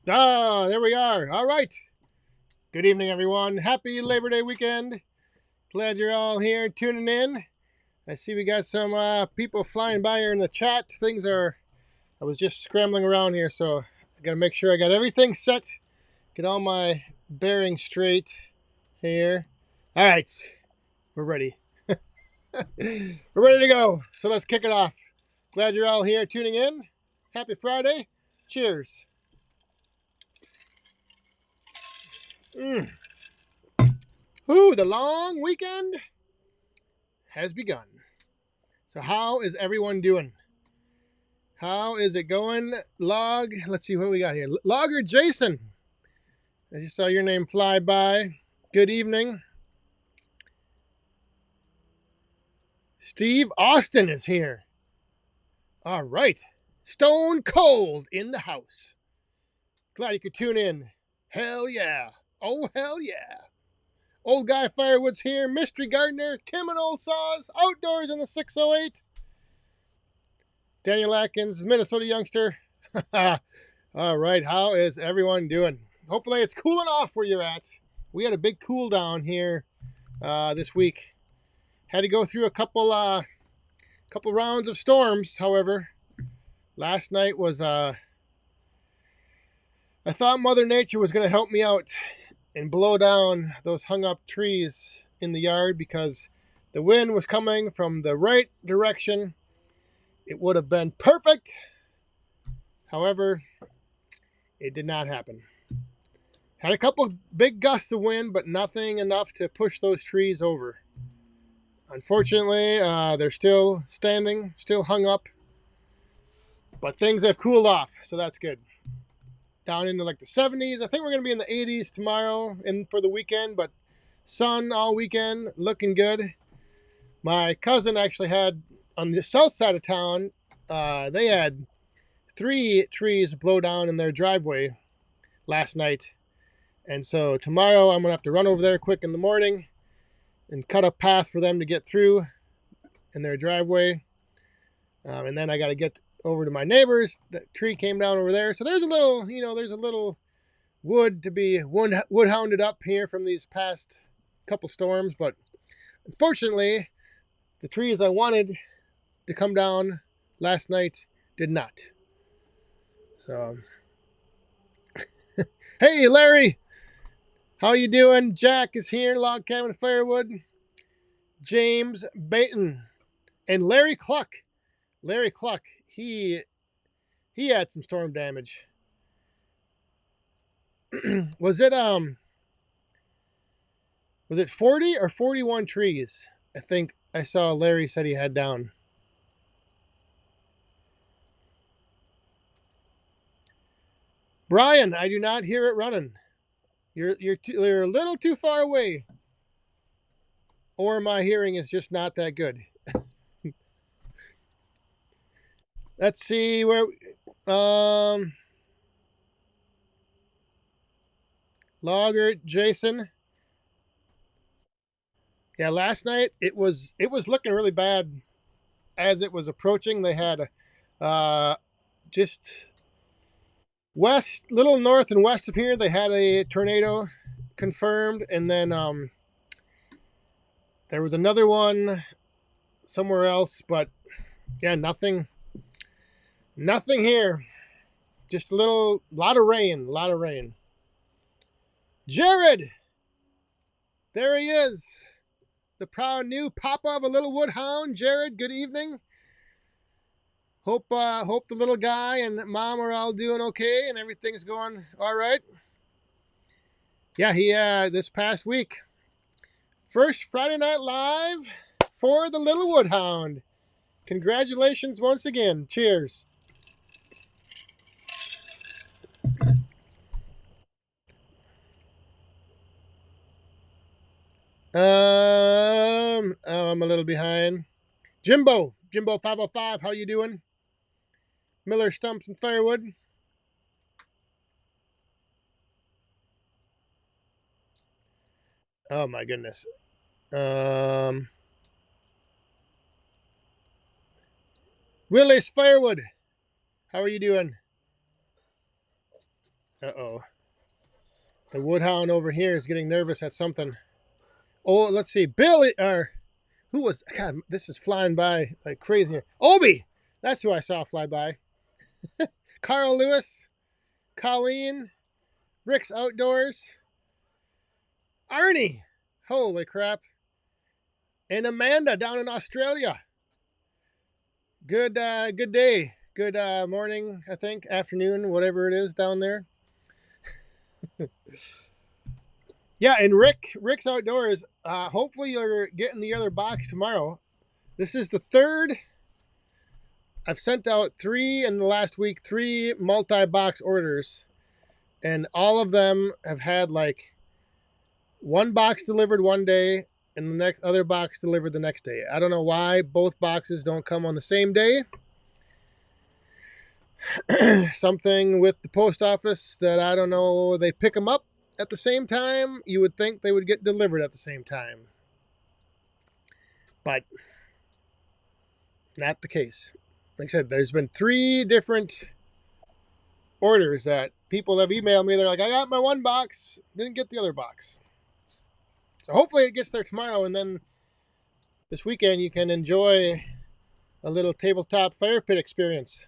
Ah, there we are. All right. Good evening, everyone. Happy Labor Day weekend. Glad you're all here tuning in. I see we got some people flying by here in the chat. I was just scrambling around here, so I got to make sure I got everything set. Get all my bearings straight here. All right. We're ready. We're ready to go. So let's kick it off. Glad you're all here tuning in. Happy Friday. Cheers. Mm. Ooh, the long weekend has begun. So how is everyone doing? How is it going? Let's see what we got here. Logger Jason. I just saw your name fly by. Good evening. Steve Austin is here. All right. Stone cold in the house. Glad you could tune in. Hell yeah. Oh, hell yeah. Old guy Firewood's here. Mystery Gardener. Tim and Old Saws. Outdoors in the 608. Daniel Atkins, Minnesota youngster. All right. How is everyone doing? Hopefully it's cooling off where you're at. We had a big cool down here this week. Had to go through a couple rounds of storms. However, last night was I thought Mother Nature was going to help me out and blow down those hung up trees in the yard because the wind was coming from the right direction. It would have been perfect. However, it did not happen. Had a couple big gusts of wind, but nothing enough to push those trees over. Unfortunately, they're still standing, still hung up, but things have cooled off, so that's good. Down into like the 70s. I think we're going to be in the 80s tomorrow and for the weekend, but sun all weekend, looking good. My cousin actually had, on the south side of town, they had 3 trees blow down in their driveway last night. And so tomorrow I'm going to have to run over there quick in the morning and cut a path for them to get through in their driveway. And then I got to get over to my neighbors. That tree came down over there. So there's a little wood to be wood hounded up here from these past couple storms. But unfortunately, the trees I wanted to come down last night did not. So, hey, Larry. How you doing? Jack is here. Log Cabin Firewood. James Baton. And Larry Cluck. Larry Cluck. He had some storm damage. Was it 40 or 41 trees? I think I saw Larry said he had down. Brian, I do not hear it running. You're a little too far away. Or my hearing is just not that good. Let's see where Logger Jason. Yeah, last night it was looking really bad as it was approaching. They had just west, little north and west of here, they had a tornado confirmed, and then there was another one somewhere else, but yeah, nothing here. Just a lot of rain. Jared, there he is, the proud new papa of a little woodhound. Jared, good evening. Hope the little guy and mom are all doing okay and everything's going all right. Yeah, he this past week, first Friday Night Live for the little woodhound. Congratulations once again. Cheers. I'm a little behind. Jimbo 505, how you doing? Miller Stumps and Firewood. Oh my goodness. Willis Firewood, how are you doing? Uh-oh. The woodhound over here is getting nervous at something. Oh, let's see. Billy, or who was, God, this is flying by like crazy here. Obi! That's who I saw fly by. Carl Lewis, Colleen, Rick's Outdoors, Arnie. Holy crap. And Amanda down in Australia. Good day. Good morning, I think. Afternoon, whatever it is down there. Yeah, and Rick's Outdoors. Hopefully you're getting the other box tomorrow. This is the third. I've sent out 3 in the last week, 3 multi-box orders, and all of them have had like one box delivered one day and the next other box delivered the next day. I don't know why both boxes don't come on the same day. Something with the post office that I don't know. They pick them up at the same time. You would think they would get delivered at the same time, but not the case. Like I said, there's been 3 different orders that people have emailed me. They're like, I got my one box, didn't get the other box. So hopefully it gets there tomorrow, and then this weekend you can enjoy a little tabletop fire pit experience.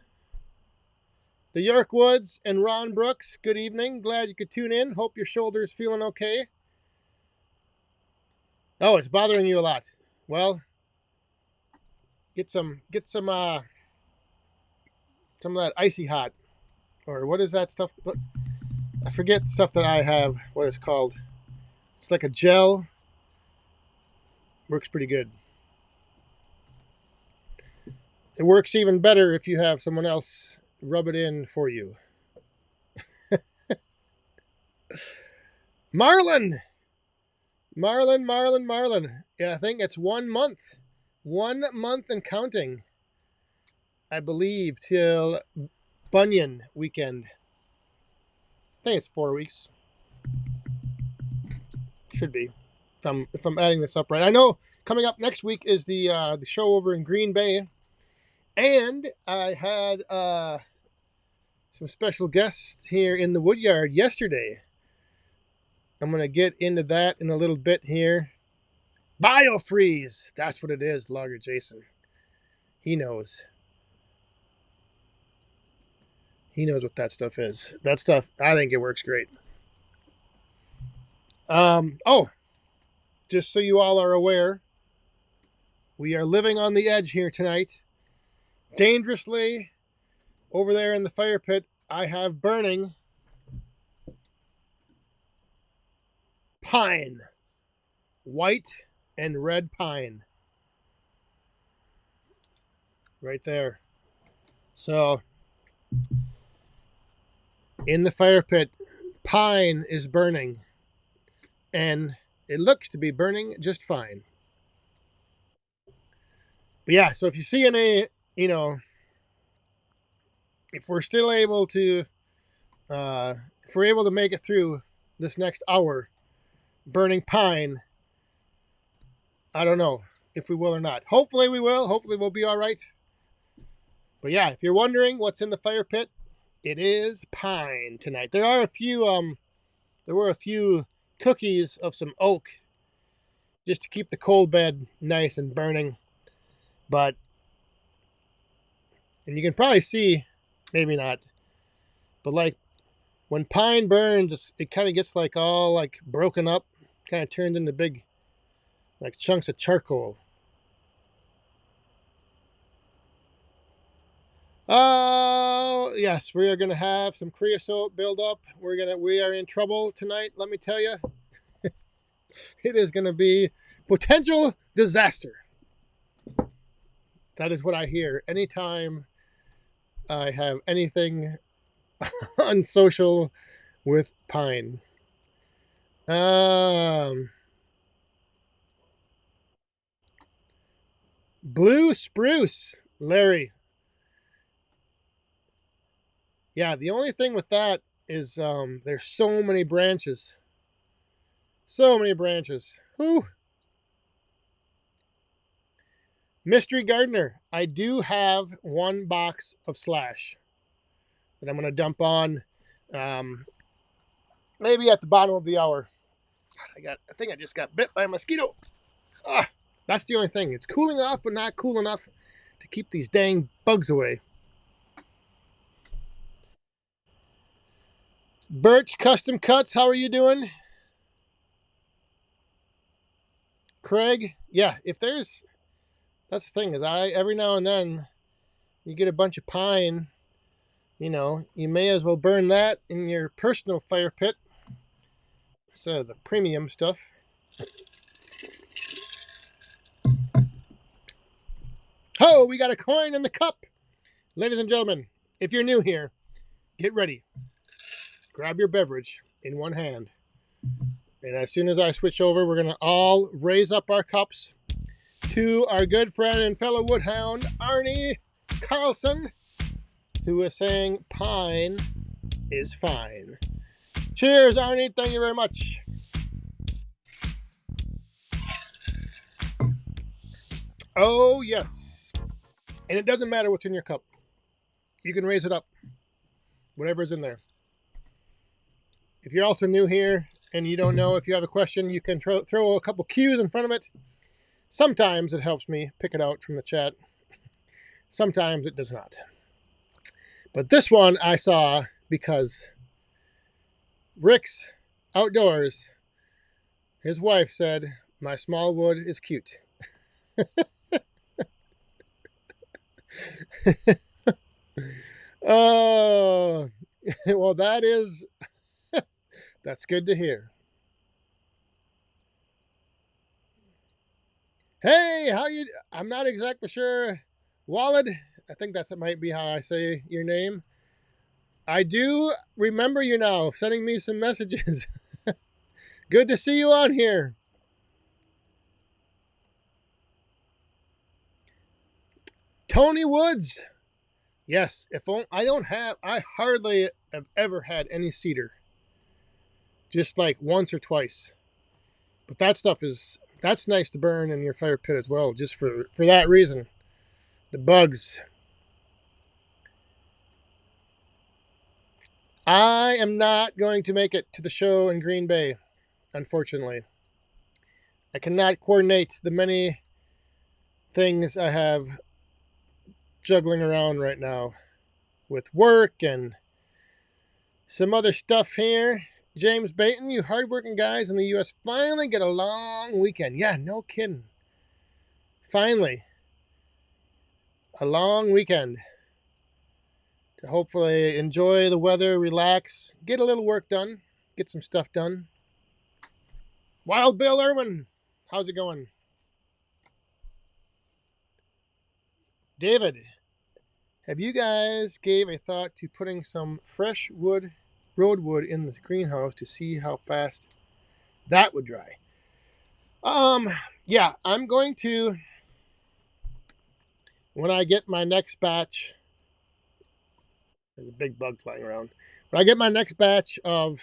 The York Woods and Ron Brooks, good evening. Glad you could tune in. Hope your shoulder's feeling okay. Oh, it's bothering you a lot. Well, get some of that icy hot, or what is that stuff? I forget the stuff that I have, what it's called. It's like a gel. Works pretty good. It works even better if you have someone else rub it in for you. Marlin. Yeah, I think it's 1 month. 1 month and counting, I believe, till Bunyan weekend. I think it's 4 weeks. Should be, if I'm adding this up right. I know coming up next week is the show over in Green Bay, and I had some special guests here in the woodyard yesterday. I'm gonna get into that in a little bit here. Biofreeze, that's what it is. Logger Jason, he knows. He knows what that stuff is. That stuff, I think it works great. Oh, just so you all are aware, we are living on the edge here tonight. Dangerously, over there in the fire pit, I have burning pine. White and red pine. Right there. So, in the fire pit, pine is burning. And it looks to be burning just fine. But yeah, so if you see any, if we're still able to, if we're able to make it through this next hour, burning pine, I don't know if we will or not. Hopefully we will. Hopefully we'll be all right. But yeah, if you're wondering what's in the fire pit, it is pine tonight. There were a few cookies of some oak just to keep the coal bed nice and burning. But, and you can probably see, maybe not, but like when pine burns, it kind of gets like all like broken up, kind of turns into big like chunks of charcoal. Oh, yes, we are going to have some creosote build up. We are in trouble tonight, let me tell you. It is going to be potential disaster. That is what I hear anytime I have anything unsocial with pine. Blue spruce, Larry. Yeah, the only thing with that is there's so many branches. So many branches. Whew. Mystery Gardener, I do have 1 box of Slash that I'm going to dump on. maybe at the bottom of the hour. God, I think I just got bit by a mosquito. Ah, that's the only thing. It's cooling off, but not cool enough to keep these dang bugs away. Birch Custom Cuts, how are you doing? Craig, yeah, if there's, that's the thing, is every now and then, you get a bunch of pine, you may as well burn that in your personal fire pit instead of the premium stuff. Oh, we got a coin in the cup. Ladies and gentlemen, if you're new here, get ready. Grab your beverage in one hand. And as soon as I switch over, we're going to all raise up our cups to our good friend and fellow woodhound, Arnie Carlson, who is saying pine is fine. Cheers, Arnie. Thank you very much. Oh, yes. And it doesn't matter what's in your cup. You can raise it up, whatever's in there. If you're also new here and you don't know, if you have a question, you can throw a couple cues in front of it. Sometimes it helps me pick it out from the chat. Sometimes it does not. But this one I saw because Rick's Outdoors, his wife said, my small wood is cute. Oh, well, that's good to hear. Hey, I'm not exactly sure. Walid, I think that might be how I say your name. I do remember you now, sending me some messages. Good to see you on here. Tony Woods. Yes, I hardly have ever had any cedar. Just like once or twice. But that's nice to burn in your fire pit as well, just for that reason. The bugs. I am not going to make it to the show in Green Bay, unfortunately. I cannot coordinate the many things I have juggling around right now with work and some other stuff here. James Baton, you hardworking guys in the U.S. finally get a long weekend. Yeah, no kidding. Finally, a long weekend to hopefully enjoy the weather, relax, get a little work done, get some stuff done. Wild Bill Irwin, how's it going? David, have you guys gave a thought to putting some fresh roadwood in the greenhouse to see how fast that would dry? Yeah, I'm going to, when I get my next batch, there's a big bug flying around. When I get my next batch of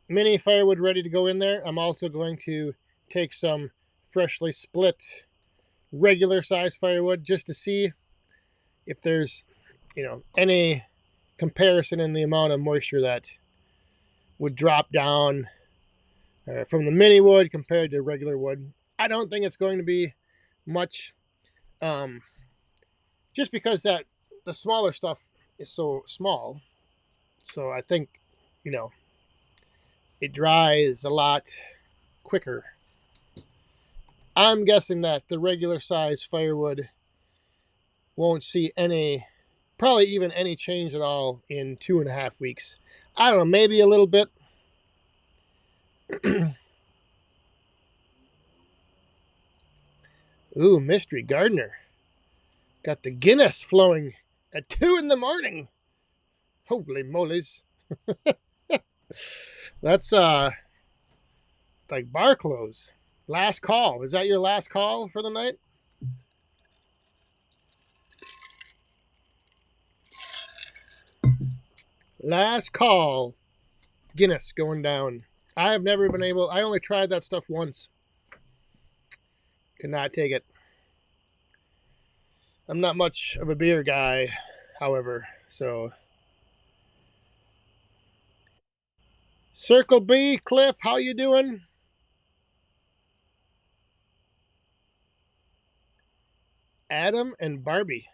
mini firewood ready to go in there, I'm also going to take some freshly split regular size firewood just to see if there's, any comparison in the amount of moisture that would drop down from the mini wood compared to regular wood. I don't think it's going to be much, just because that the smaller stuff is so small. So I think, it dries a lot quicker. I'm guessing that the regular size firewood won't see probably even any change at all in 2.5 weeks. I don't know, maybe a little bit. Ooh, Mystery Gardener. Got the Guinness flowing at 2 a.m. Holy moly's. That's like bar close. Last call. Is that your last call for the night? Last call. Guinness going down. I have never been able, I only tried that stuff once. Could not take it. I'm not much of a beer guy, however, so. Circle B, Cliff, how you doing? Adam and Barbie.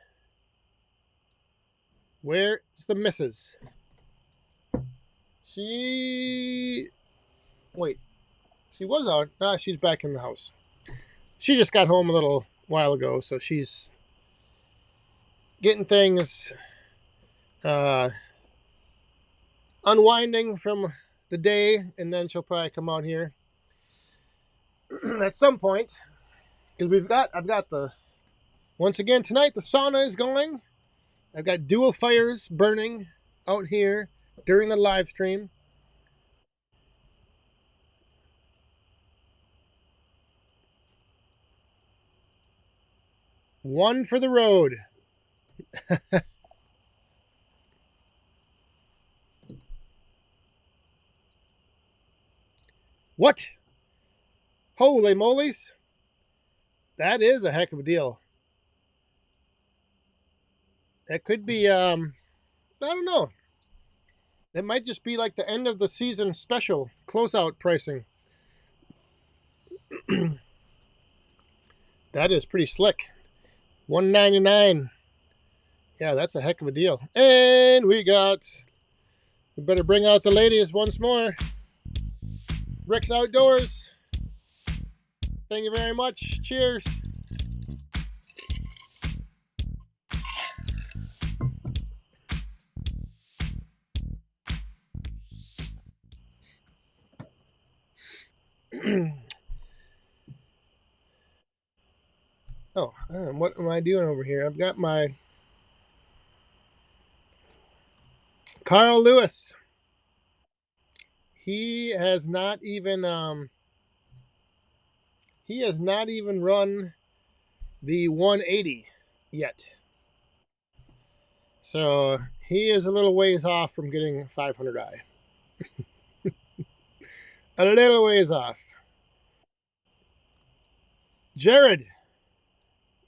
Where's the missus? She... Wait. She was out. Ah, she's back in the house. She just got home a little while ago, so she's getting things unwinding from the day, and then she'll probably come out here at some point. Because I've got the... Once again, tonight the sauna is going. I've got dual fires burning out here during the live stream. One for the road. What? Holy molies. That is a heck of a deal. That could be, I don't know. It might just be like the end of the season special closeout pricing. That is pretty slick. $1.99. Yeah, that's a heck of a deal. And we better bring out the ladies once more. Rick's Outdoors. Thank you very much. Cheers. Oh, what am I doing over here? I've got my Carl Lewis. He has not even run the 180 yet. So he is a little ways off from getting 500i. A little ways off. Jared,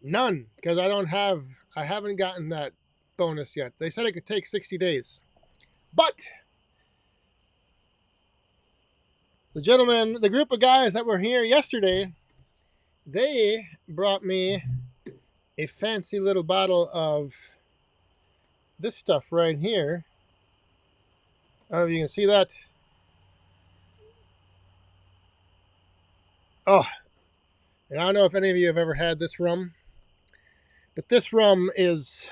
none, because I haven't gotten that bonus yet. They said it could take 60 days. But the group of guys that were here yesterday, they brought me a fancy little bottle of this stuff right here. I don't know if you can see that. Oh, and I don't know if any of you have ever had this rum, but this rum is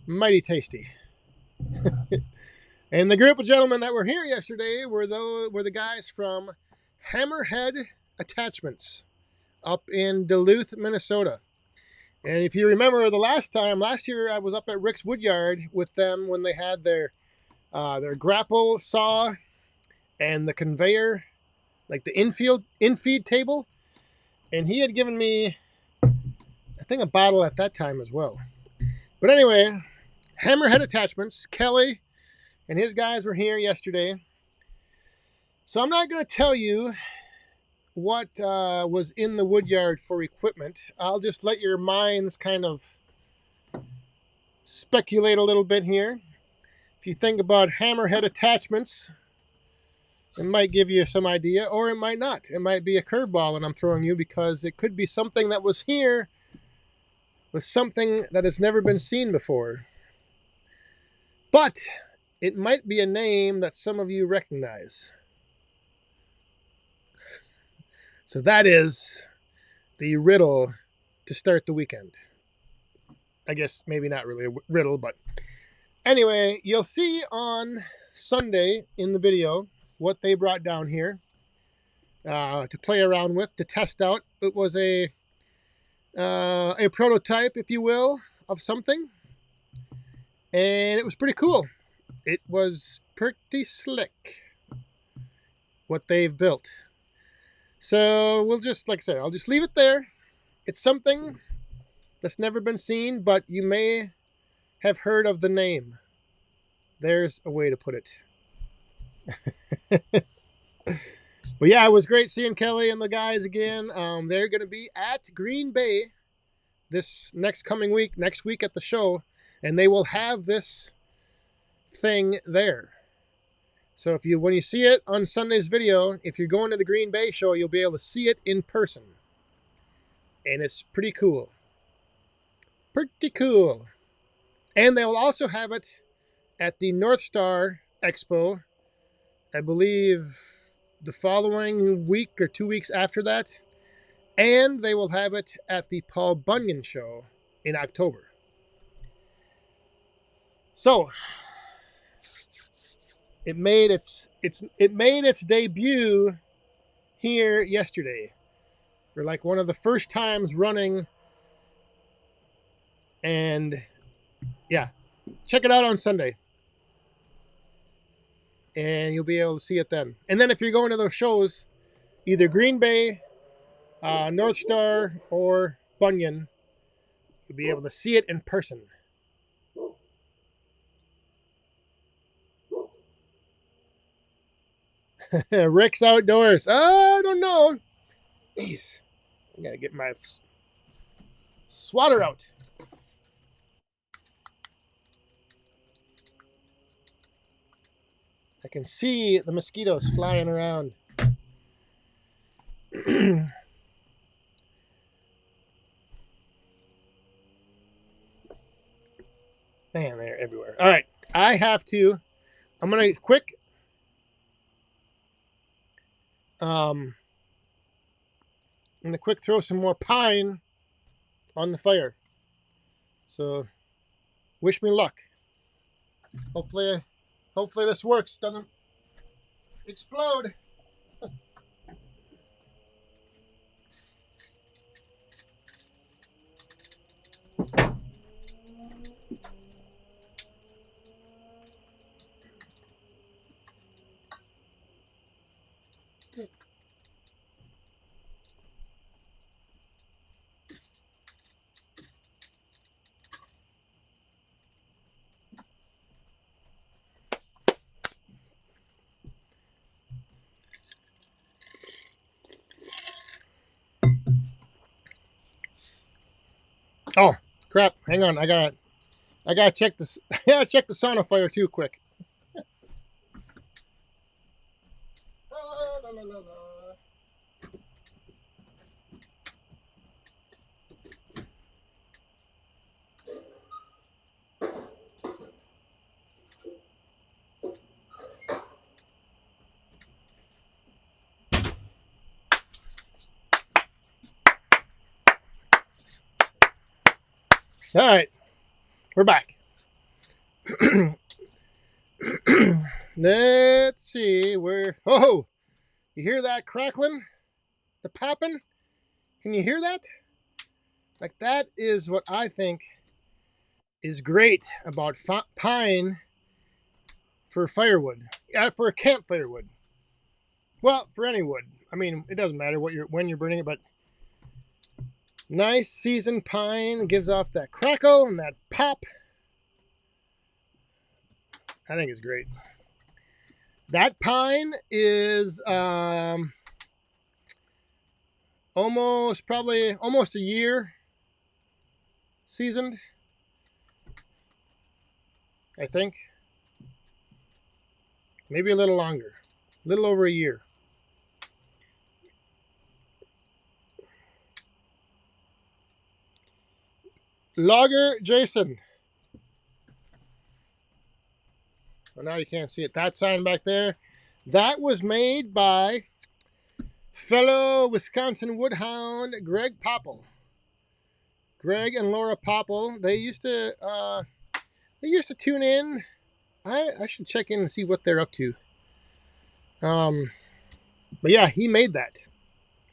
mighty tasty. And the group of gentlemen that were here yesterday were the guys from Hammerhead Attachments up in Duluth, Minnesota. And if you remember last year I was up at Rick's Woodyard with them when they had their grapple saw and the conveyor, like the infeed table. And he had given me, I think, a bottle at that time as well. But anyway, Hammerhead Attachments, Kelly and his guys were here yesterday. So I'm not going to tell you what was in the woodyard for equipment. I'll just let your minds kind of speculate a little bit here. If you think about Hammerhead Attachments, it might give you some idea, or it might not. It might be a curveball that I'm throwing you, because it could be something that was here with something that has never been seen before. But it might be a name that some of you recognize. So that is the riddle to start the weekend. I guess maybe not really a riddle, but anyway, you'll see on Sunday in the video what they brought down here to play around with, to test out. It was a prototype, if you will, of something, and it was pretty cool. It was pretty slick what they've built. So we'll just, like I said, I'll just leave it there. It's something that's never been seen, but you may have heard of the name. There's a way to put it. But yeah, it was great seeing Kelly and the guys again. They're going to be at Green Bay this next week at the show, and they will have this thing there. So when you see it on Sunday's video, if you're going to the Green Bay show, you'll be able to see it in person. And it's pretty cool. Pretty cool. And they will also have it at the North Star Expo, I believe the following week or 2 weeks after that. And they will have it at the Paul Bunyan show in October. So it made its debut here yesterday for like one of the first times running. And yeah, check it out on Sunday. And you'll be able to see it then. And then if you're going to those shows, either Green Bay, North Star, or Bunyan, you'll be able to see it in person. Rick's Outdoors. I don't know. Jeez. I gotta get my swatter out. I can see the mosquitoes flying around. Man, they're everywhere. All right. I'm going to quick throw some more pine on the fire. So wish me luck. Hopefully this works. Doesn't explode. Oh, crap. Hang on. I gotta check this. I gotta check the sauna fire too quick. La, la, la, la. All right, we're back. Let's see where. Oh, you hear that crackling? The popping? Can you hear that? Like, that is what I think is great about pine for firewood. Yeah, for a campfire wood. Well, for any wood. I mean, it doesn't matter when you're burning it, but nice seasoned pine gives off that crackle and that pop. I think it's great. That pine is almost a year seasoned, I think. Maybe a little longer. A little over a year. Logger Jason. Well, now you can't see it. That sign back there, that was made by fellow Wisconsin woodhound Greg Popple. Greg and Laura Popple. They used to tune in. I should check in and see what they're up to. But yeah, he made that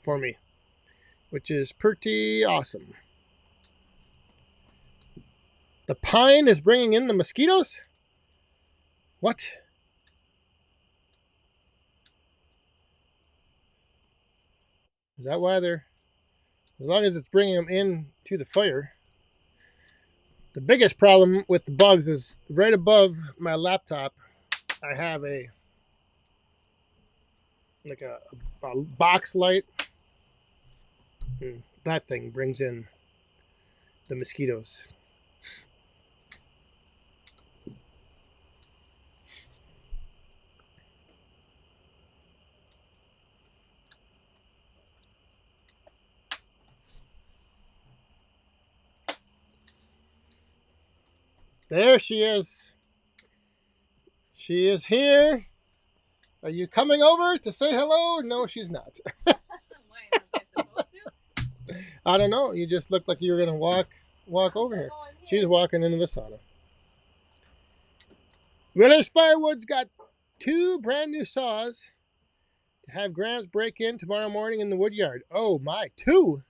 for me, which is pretty awesome. The pine is bringing in the mosquitoes? What? Is that why they're... As long as it's bringing them in to the fire. The biggest problem with the bugs is right above my laptop, I have a box light. And that thing brings in the mosquitoes. There she is. She is here. Are you coming over to say hello? No, she's not. Why was I supposed to? I don't know. You just looked like you were going to walk over here. She's walking into the sauna. Willis Firewood's got 2 brand new saws to have Gramps break in tomorrow morning in the woodyard. Oh my, 2?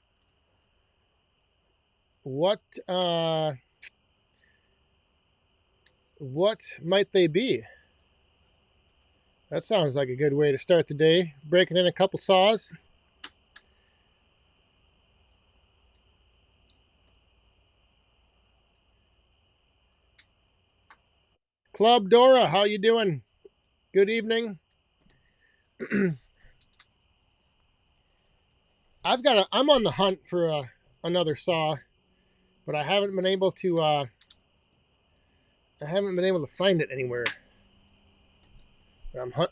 What might they be? That sounds like a good way to start the day. Breaking in a couple saws. Club Dora, how you doing? Good evening. I'm on the hunt for another saw, but I haven't been able to find it anywhere.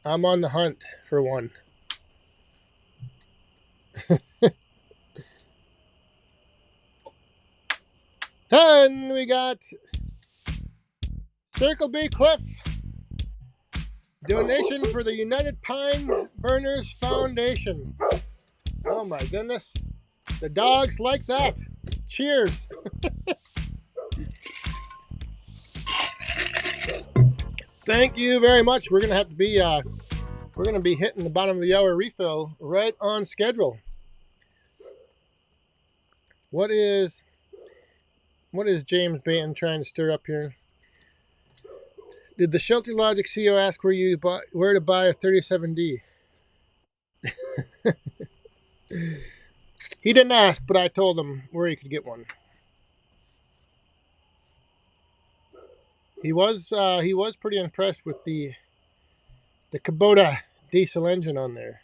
I'm on the hunt for one. And we got Circle B Cliff. Donation for the United Pine Burners Foundation. Oh my goodness. The dogs like that. Cheers. Thank you very much. We're gonna be hitting the bottom of the hour refill right on schedule. What is James Bain trying to stir up here? Did the Shelter Logic CEO ask where to buy a 37D? He didn't ask, but I told him where he could get one. He was pretty impressed with the Kubota diesel engine on there.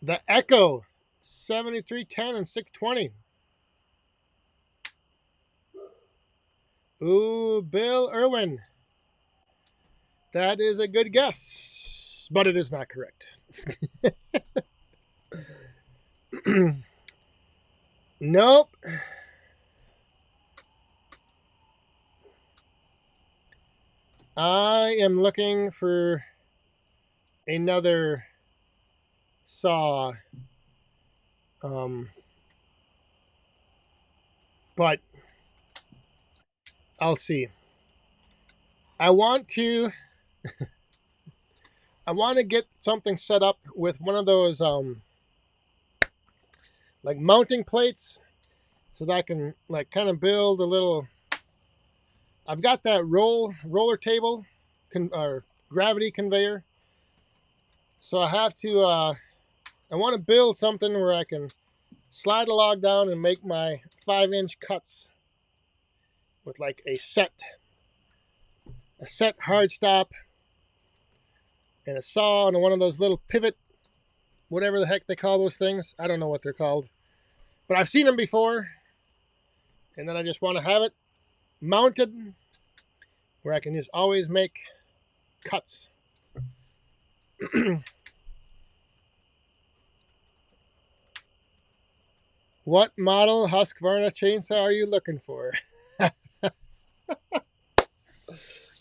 The Echo 7310 and 620. Ooh, Bill Irwin. That is a good guess, but it is not correct. Nope. I am looking for another saw. But I'll see. I want to get something set up with one of those like mounting plates so that I can like kind of build a little. I've got that roller table or gravity conveyor. So I have to I want to build something where I can slide a log down and make my 5-inch cuts with like a set hard stop and a saw and one of those little pivot, whatever the heck they call those things. I don't know what they're called, but I've seen them before. And then I just want to have it mounted where I can just always make cuts. What model Husqvarna chainsaw are you looking for?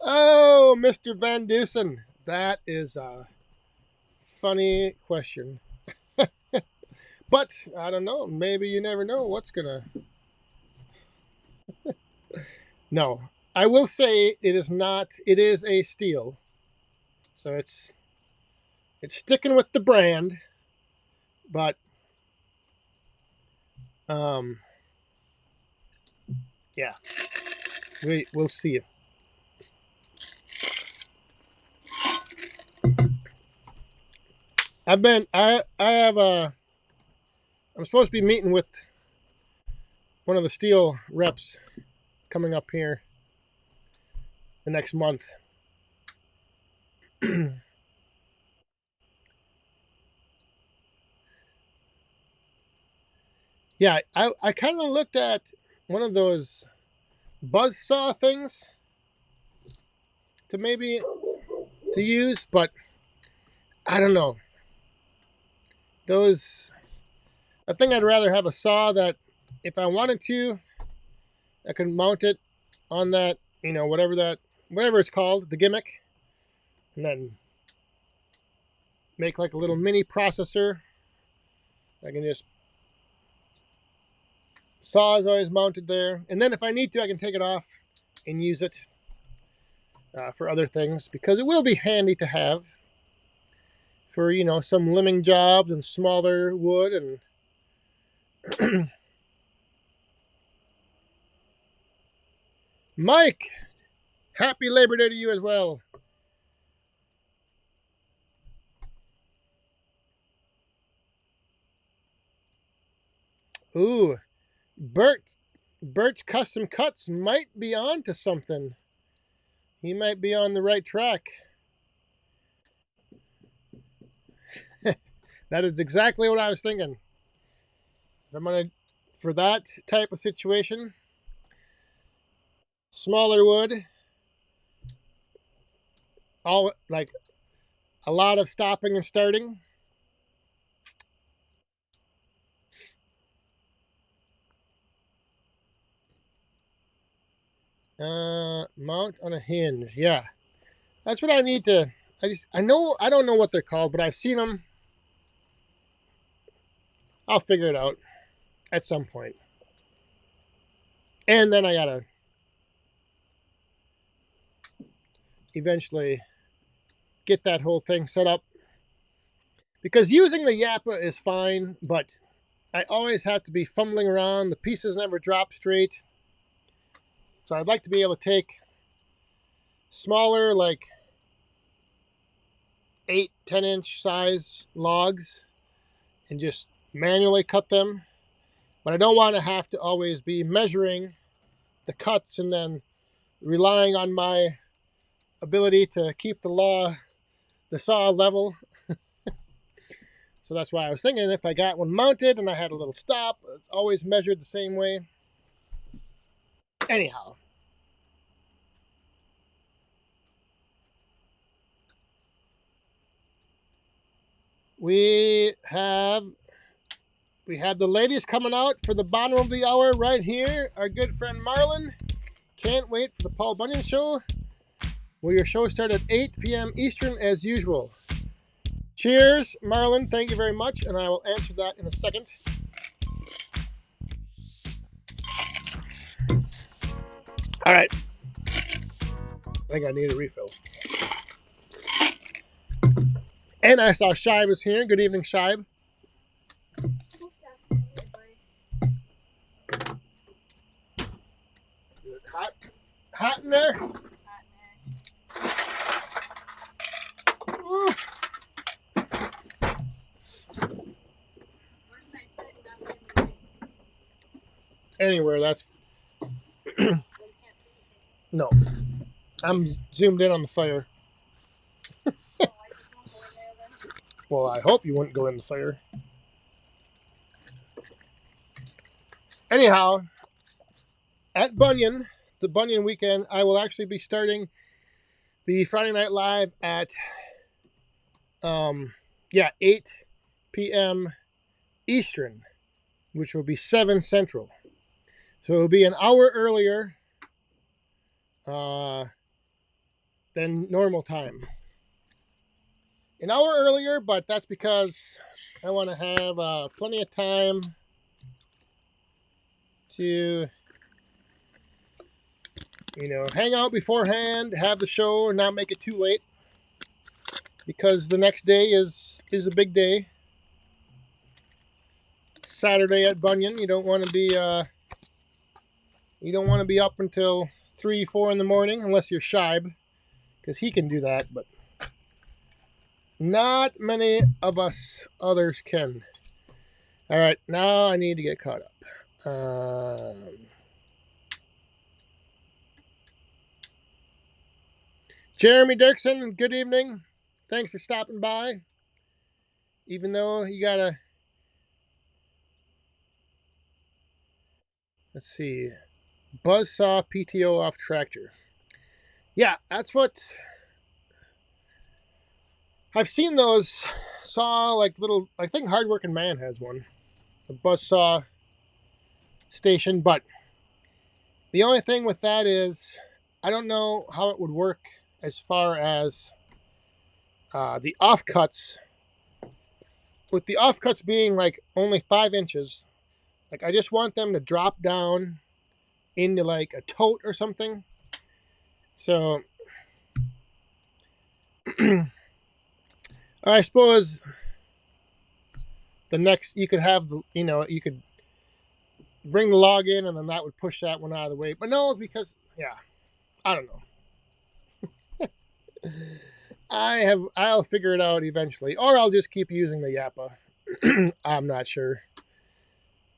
Oh, Mr. Van Dusen. That is a funny question. But, I don't know. Maybe you never know what's gonna... No. I will say it is not... It is a steel. So it's sticking with the brand. But... yeah. We'll see. I'm supposed to be meeting with one of the steel reps coming up here the next month. Yeah, I kind of looked at one of those buzz saw things to use, but I don't know. I think I'd rather have a saw that if I wanted to, I can mount it on that, whatever it's called, the gimmick, and then make like a little mini processor. I can just saw is always mounted there, and then if I need to, I can take it off and use it for other things, because it will be handy to have for some limbing jobs and smaller wood. And Mike, happy Labor Day to you as well. Ooh, Bert's Custom Cuts might be on to something. He might be on the right track. That is exactly what I was thinking. For that type of situation, smaller wood, all like a lot of stopping and starting. Mount on a hinge. Yeah, that's what I need to. I don't know what they're called, but I've seen them. I'll figure it out at some point. And then I gotta eventually get that whole thing set up, because using the Yappa is fine, but I always have to be fumbling around. The pieces never drop straight. So I'd like to be able to take smaller, like 8-10 inch size logs and just manually cut them. But I don't want to have to always be measuring the cuts and then relying on my ability to keep the saw level. So that's why I was thinking, if I got one mounted and I had a little stop, it's always measured the same way. Anyhow, we have the ladies coming out for the bottom of the hour right here. Our good friend Marlon. Can't wait for the Paul Bunyan show, where your show starts at 8 p.m. Eastern as usual. Cheers, Marlon. Thank you very much, and I will answer that in a second. All right. I think I need a refill. And I saw Shibe was here. Good evening, Shibe. Hot in there? Ooh. Anywhere, that's... No. I'm zoomed in on the fire. Well, I hope you wouldn't go in the fire. Anyhow, at Bunyan, the Bunyan weekend, I will actually be starting the Friday Night Live at 8 p.m. Eastern, which will be 7 Central. So it'll be an hour earlier than normal time. An hour earlier, but that's because I want to have plenty of time to, hang out beforehand, have the show, and not make it too late. Because the next day is a big day. Saturday at Bunyan. You don't want to be up until 3-4 in the morning, unless you're Shibe, because he can do that, but not many of us others can. All right, now I need to get caught up. Jeremy Dirksen, good evening. Thanks for stopping by. Even though you gotta... Let's see. Buzzsaw PTO off tractor. Yeah, that's what... I've seen those saw, like little... I think Hardworking Man has one. A buzzsaw station, but The only thing with that is I don't know how it would work as far as the offcuts. With the offcuts being like only 5 inches, like I just want them to drop down into like a tote or something. So I suppose the next you could have, you could bring the log in and then that would push that one out of the way. But no, because yeah, I don't know. I'll figure it out eventually, or I'll just keep using the Yappa. I'm not sure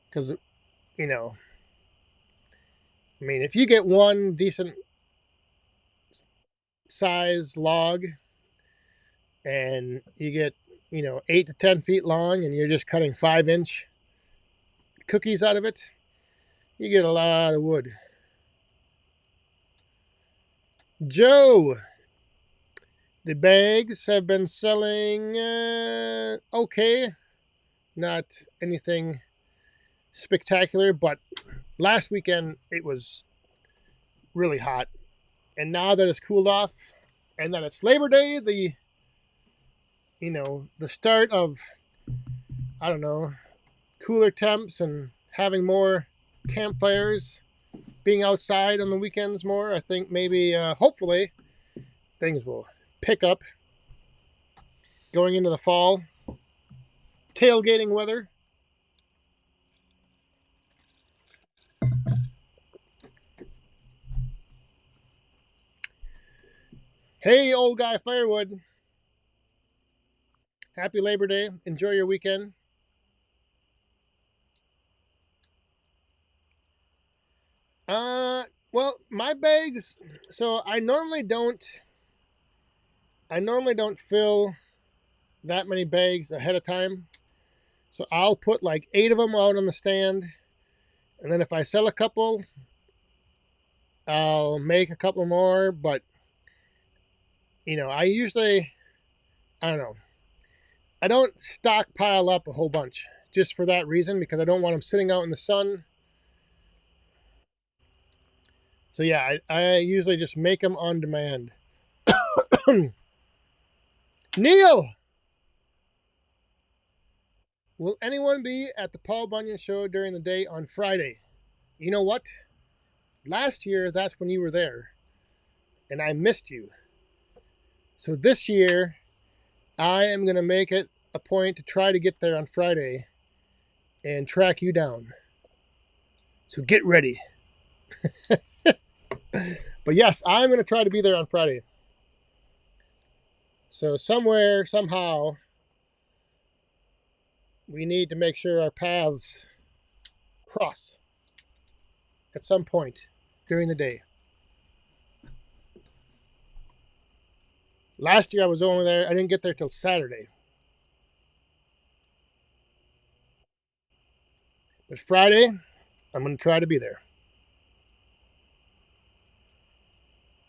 because you know, I mean, if you get one decent size log and you get 8 to 10 feet long, and you're just cutting 5 inch cookies out of it, you get a lot of wood. Joe, the bags have been selling okay, not anything spectacular, but last weekend it was really hot, and now that it's cooled off, and that it's Labor Day, the start of, I don't know, cooler temps and having more campfires, being outside on the weekends more. I think maybe, hopefully, things will pick up going into the fall. Tailgating weather. Hey, old guy Firewood. Happy Labor Day. Enjoy your weekend. Well, my bags. So I normally don't fill that many bags ahead of time. So I'll put like 8 of them out on the stand, and then if I sell a couple, I'll make a couple more. But I don't know. I don't stockpile up a whole bunch just for that reason, because I don't want them sitting out in the sun. So yeah, I usually just make them on demand. Neil, will anyone be at the Paul Bunyan show during the day on Friday? You know what? Last year, that's when you were there, and I missed you. So this year, I am going to make it a point to try to get there on Friday and track you down. So get ready. But yes, I'm going to try to be there on Friday. So somewhere, somehow, we need to make sure our paths cross at some point during the day. Last year I was only there, I didn't get there till Saturday. But Friday, I'm going to try to be there.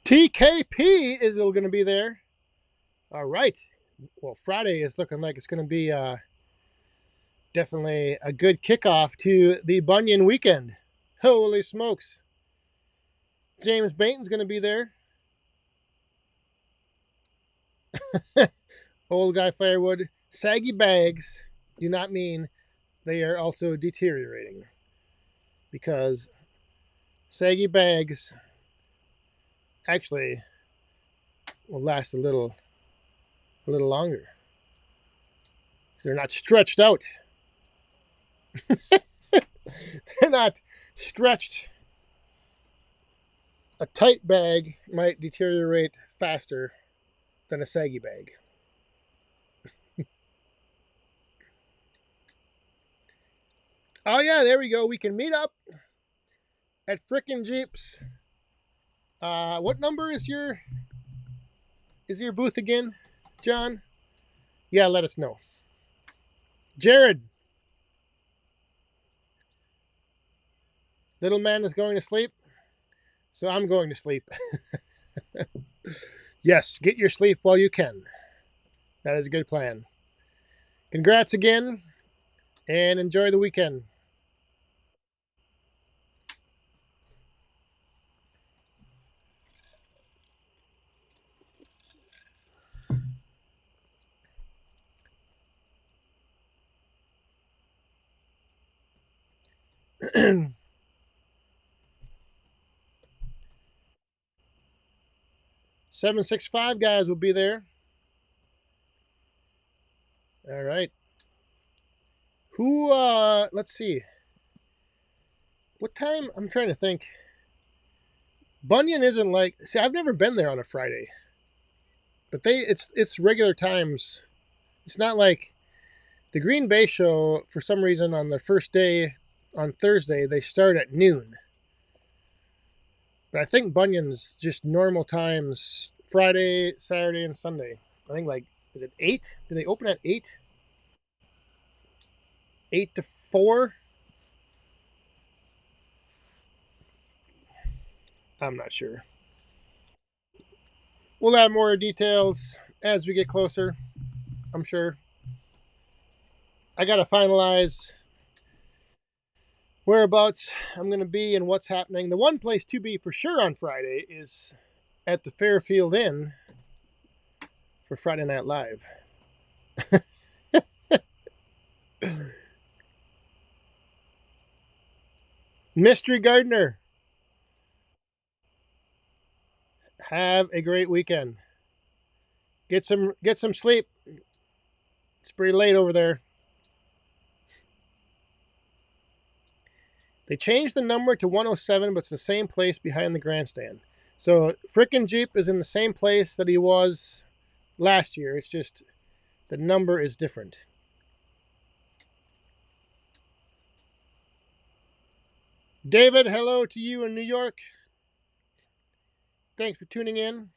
TKP is going to be there. All right. Well, Friday is looking like it's going to be definitely a good kickoff to the Bunyan weekend. Holy smokes. James Bainton's going to be there. Old guy Firewood. Saggy bags do not mean they are also deteriorating, because saggy bags actually will last a little longer. They're not stretched out. They're not stretched. A tight bag might deteriorate faster than a saggy bag. Oh yeah, there we go. We can meet up at frickin' Jeeps. What number is your booth again, John? Yeah, let us know. Jared, little man is going to sleep, so I'm going to sleep. Yes, get your sleep while you can. That is a good plan. Congrats again, and enjoy the weekend. 765 guys will be there. All right. Who, let's see. What time? I'm trying to think. Bunyan isn't like, see, I've never been there on a Friday. But it's regular times. It's not like the Green Bay show, for some reason, on the first day on Thursday, they start at noon. But I think Bunyan's just normal times Friday, Saturday, and Sunday. I think, like, is it 8? Do they open at 8? 8 to 4? I'm not sure. We'll have more details as we get closer, I'm sure. I got to finalize whereabouts I'm going to be and what's happening. The one place to be for sure on Friday is at the Fairfield Inn for Friday Night Live. Mystery Gardener, have a great weekend. Get some sleep. It's pretty late over there. They changed the number to 107, but it's the same place behind the grandstand. So frickin' Jeep is in the same place that he was last year. It's just the number is different. David, hello to you in New York. Thanks for tuning in.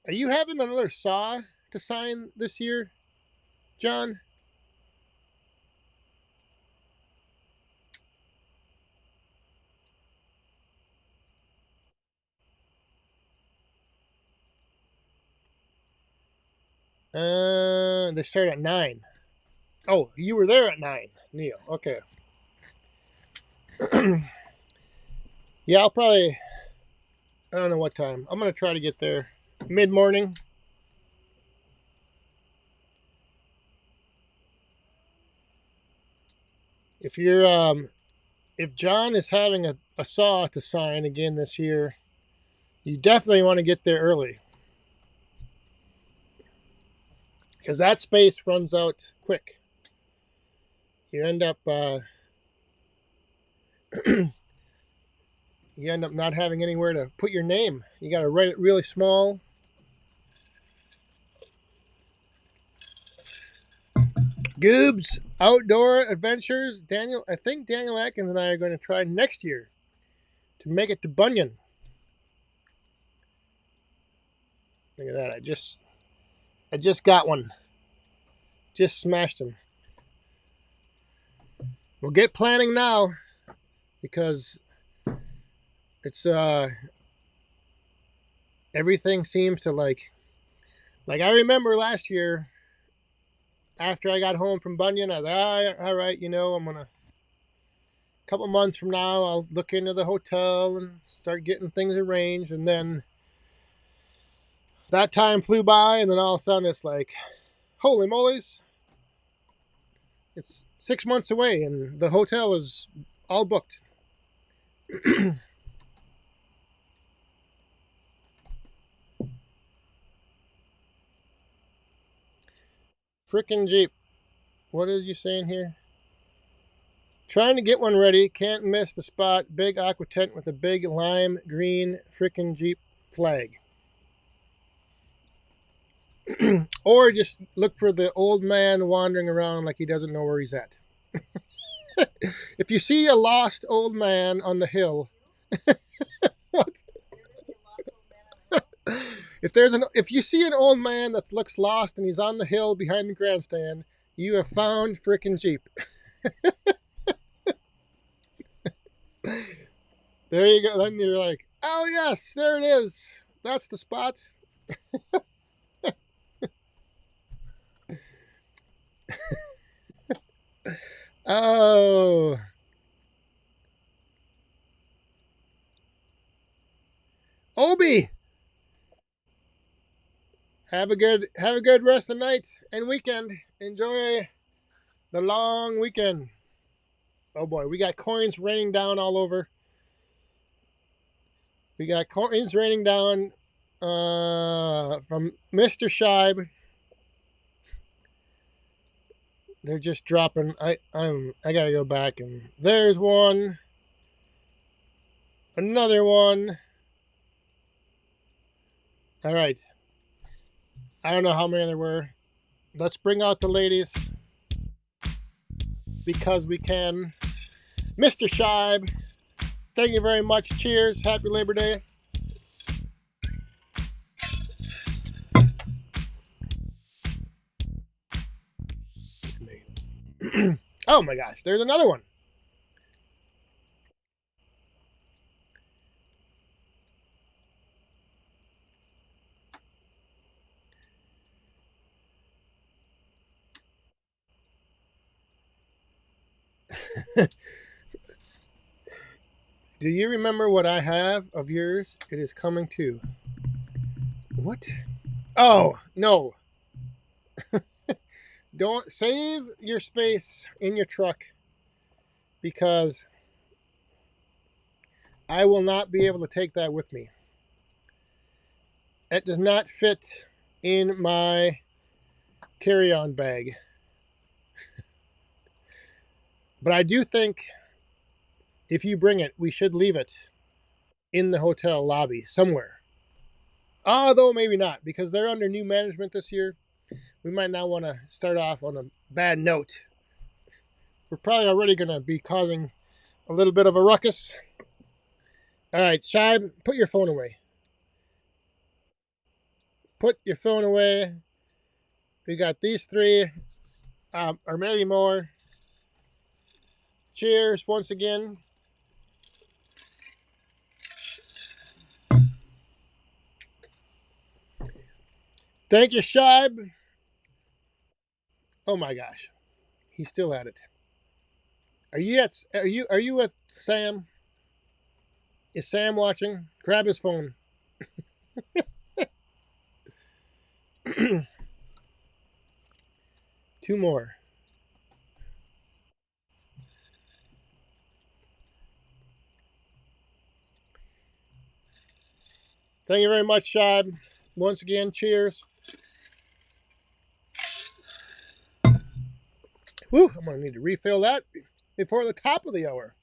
Are you having another saw to sign this year, John? They start at 9. Oh, you were there at 9, Neil. Okay. Yeah, I'll probably, I don't know what time. I'm going to try to get there mid-morning. If John is having a saw to sign again this year, you definitely want to get there early. Because that space runs out quick. You end up not having anywhere to put your name. You got to write it really small. Goobs Outdoor Adventures. I think Daniel Atkins and I are going to try next year to make it to Bunyan. Look at that. I just got one. Just smashed him. We'll get planning now because it's everything seems to like I remember last year after I got home from Bunyan, I thought, all right, I'm gonna a couple months from now I'll look into the hotel and start getting things arranged, and then that time flew by, and then all of a sudden it's like, holy moly's, it's 6 months away and the hotel is all booked. Frickin' Jeep. What is you saying here? Trying to get one ready. Can't miss the spot. Big aqua tent with a big lime green frickin' Jeep flag. Or just look for the old man wandering around like he doesn't know where he's at. If you see a lost old man on the hill, what? If you see an old man that looks lost and he's on the hill behind the grandstand, you have found frickin' Jeep. There you go. Then you're like, oh yes, there it is. That's the spot. Oh. Obi. Have a good rest of the night and weekend. Enjoy the long weekend. Oh boy, we got coins raining down all over. We got coins raining down from Mr. Scheib. They're just dropping. I gotta go back, and there's one. Another one. All right. I don't know how many there were. Let's bring out the ladies because we can. Mr. Scheib, thank you very much. Cheers. Happy Labor Day. Oh my gosh, there's another one. Do you remember what I have of yours? It is coming too. What? Oh, no. Don't save your space in your truck because I will not be able to take that with me. It does not fit in my carry-on bag. But I do think if you bring it, we should leave it in the hotel lobby somewhere. Although maybe not, because they're under new management this year. We might not want to start off on a bad note. We're probably already going to be causing a little bit of a ruckus. All right, Scheib, put your phone away. Put your phone away. We got these three, or maybe more. Cheers once again. Thank you, Scheib. Oh my gosh, he's still at it. Are you with Sam? Is Sam watching? Grab his phone. Two more. Thank you very much, Scheib. Once again, cheers. Whew, I'm going to need to refill that before the top of the hour.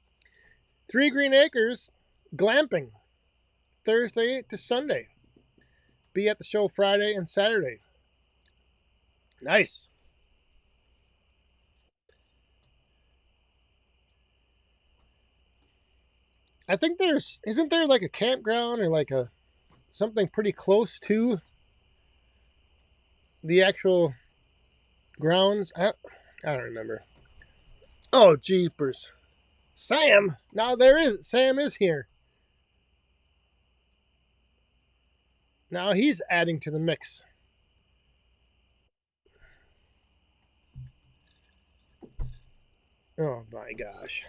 3 Green Acres glamping Thursday to Sunday. Be at the show Friday and Saturday. Nice. I think isn't there like a campground or like a something pretty close to the actual grounds? I don't remember. Oh, jeepers. Sam! Now Sam is here. Now he's adding to the mix. Oh my gosh.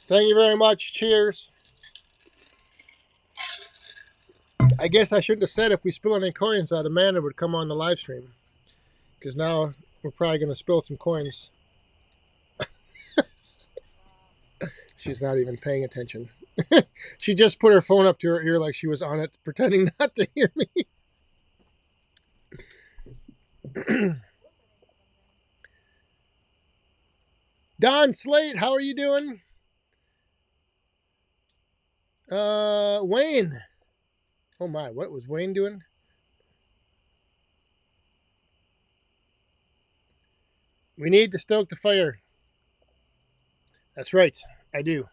Thank you very much. Cheers. I guess I shouldn't have said if we spill any coins out, Amanda would come on the live stream. Because now we're probably going to spill some coins. She's not even paying attention. She just put her phone up to her ear like she was on it, pretending not to hear me. Don Slate, how are you doing? Wayne. Oh my, what was Wayne doing? We need to stoke the fire. That's right, I do.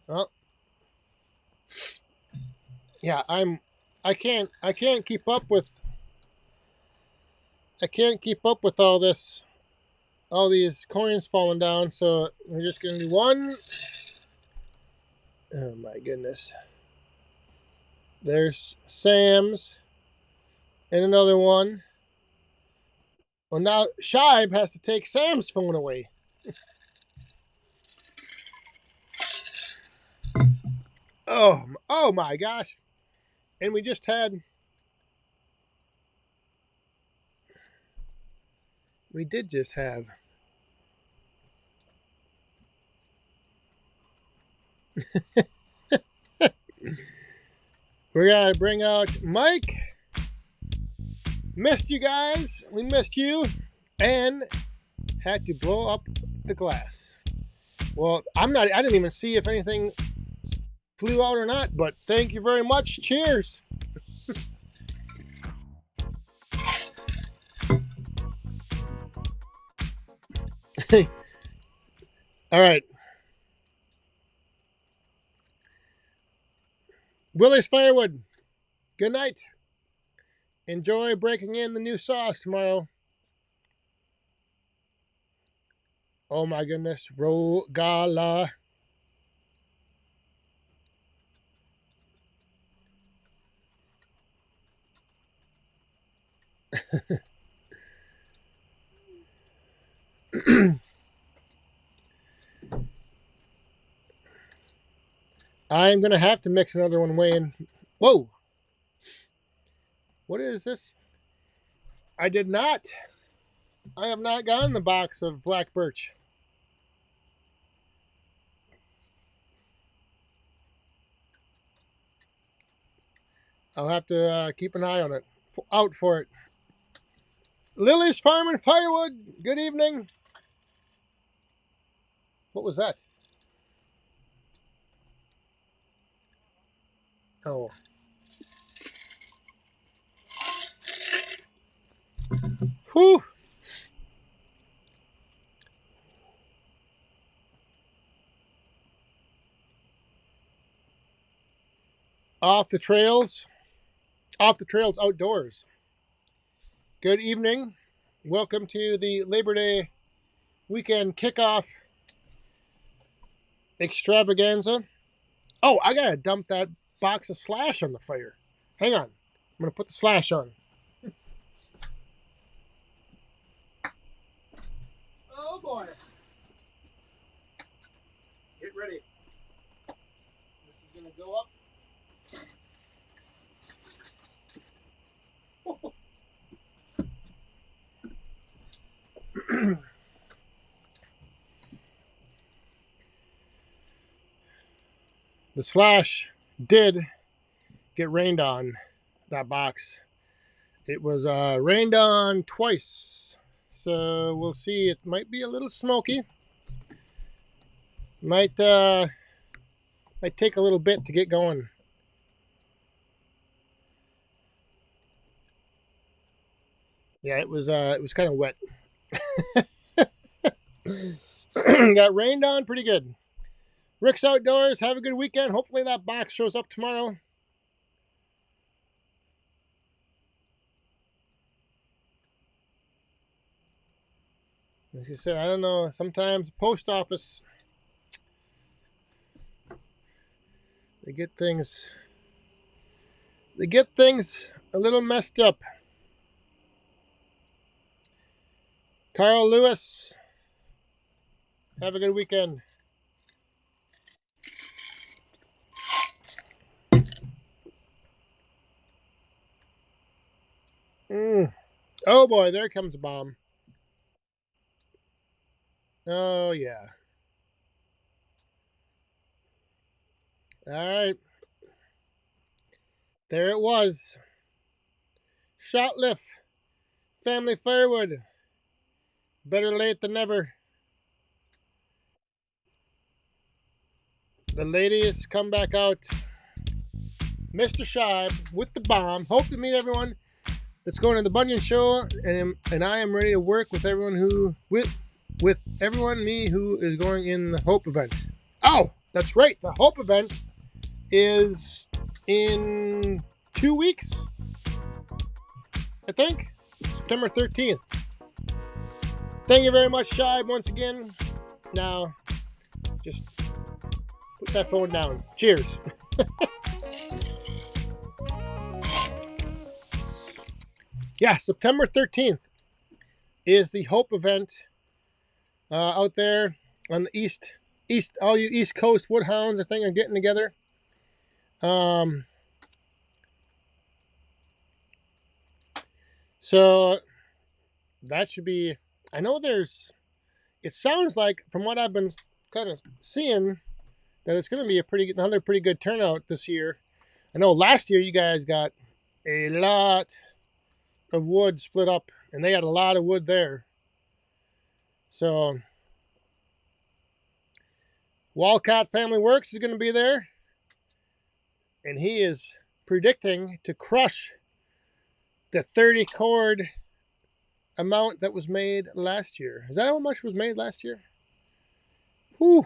Well, yeah, I can't keep up with all this, all these coins falling down. So we're just gonna do one. Oh my goodness. There's Sam's and another one. Well, now Scheib has to take Sam's phone away. Oh my gosh. And we just had We did just have. We gotta bring out Mike. Missed you guys. We missed you. And had to blow up the glass. Well, I didn't even see if anything flew out or not, but thank you very much. Cheers. All right. Willie's Firewood. Good night. Enjoy breaking in the new sauce tomorrow. Oh my goodness. Rogala. I'm going to have to mix another one, Wayne. Whoa. What is this? I did not. I have not gotten the box of black birch. I'll have to keep an eye on it. Out for it. Lily's Farm and Firewood. Good evening. What was that? Oh. Whew. Off the trails outdoors. Good evening. Welcome to the Labor Day weekend kickoff extravaganza. Oh, I gotta dump that box of Slash on the fire. Hang on. I'm gonna put the Slash on. Oh boy. Get ready. This is gonna go up. The Slash did get rained on, that box. It was rained on twice. So we'll see. It might be a little smoky. Might take a little bit to get going. Yeah, it was kind of wet. Got rained on pretty good. Rick's Outdoors, have a good weekend. Hopefully that box shows up tomorrow. Like I said, I don't know. Sometimes the post office, they get things a little messed up. Carl Lewis, have a good weekend. Oh boy, there comes a bomb. Oh yeah. All right. There it was. Shot lift. Family Firewood. Better late than never. The ladies come back out. Mr. Shibe with the bomb. Hope to meet everyone that's going to the Bunyan show, and I am ready to work with everyone who is going in the Hope event. Oh, that's right. The Hope event is in 2 weeks, I think. September 13th. Thank you very much, Shibe, once again. Now, just put that phone down. Cheers. Yeah, September 13th is the Hope event out there on the east. All you East Coast Woodhounds, I think, are getting together. So that should be I know there's. It sounds like, from what I've been kind of seeing, that it's going to be another pretty good turnout this year. I know last year you guys got a lot of wood split up, and they got a lot of wood there. So, Walcott Family Works is going to be there, and he is predicting to crush the 30 cord amount that was made last year. Is that how much was made last year? Whew.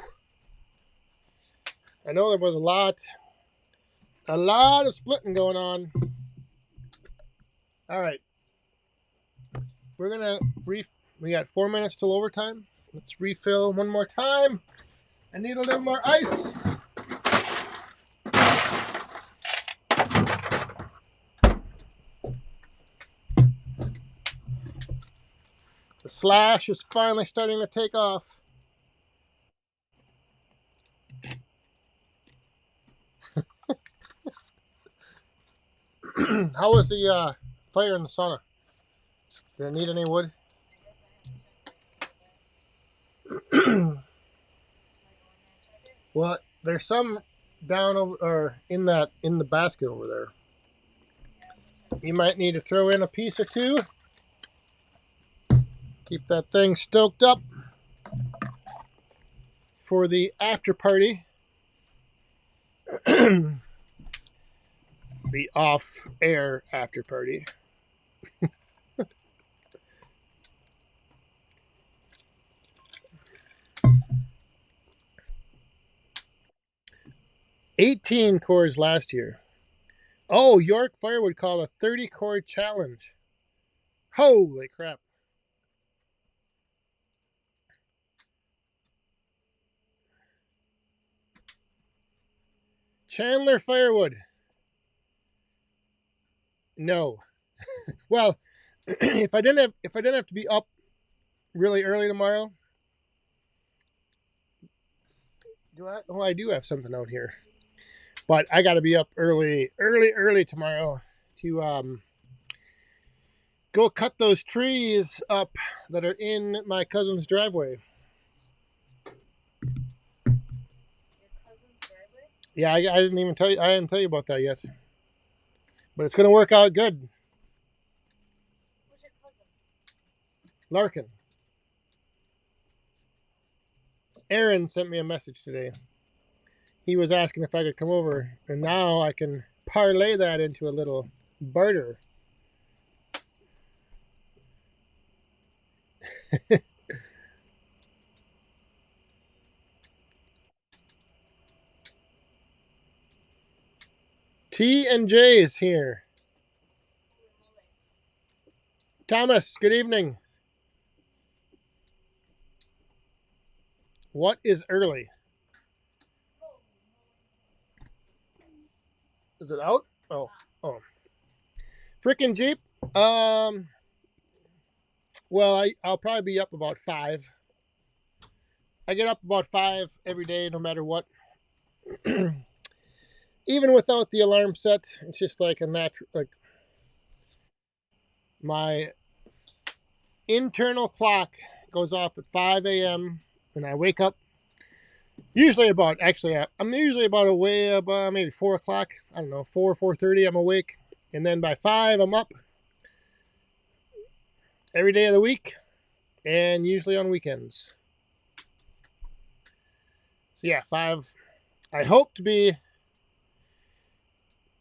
I know there was a lot of splitting going on. All right. We're going to we got 4 minutes till overtime. Let's refill one more time. I need a little more ice. The slash is finally starting to take off. How was the fire in the sauna? Did it need any wood? Well, there's some down over or in the basket over there. You might need to throw in a piece or two. Keep that thing stoked up for the after party. The off-air after party. $18 cores last year. Oh, York Firewood called a 30 core challenge. Holy crap. Chandler Firewood. No. Well, if I didn't have to be up really early tomorrow. I do have something out here. But I got to be up early tomorrow to go cut those trees up that are in my cousin's driveway. Yeah, I didn't even tell you. I didn't tell you about that yet. But it's going to work out good. Who's your cousin? Larkin. Aaron sent me a message today. He was asking if I could come over, and now I can parlay that into a little barter. T and J is here. Thomas, good evening. What is early? Is it out? Oh. Frickin' Jeep. Well, I'll probably be up about 5. I get up about 5 every day, no matter what. Even without the alarm set, it's just like a natural, like my internal clock goes off at 5 a.m. and I wake up. I'm usually about away about maybe 4 o'clock. I don't know, 4:30. I'm awake, and then by 5 I'm up. Every day of the week, and usually on weekends. So yeah, 5. I hope to be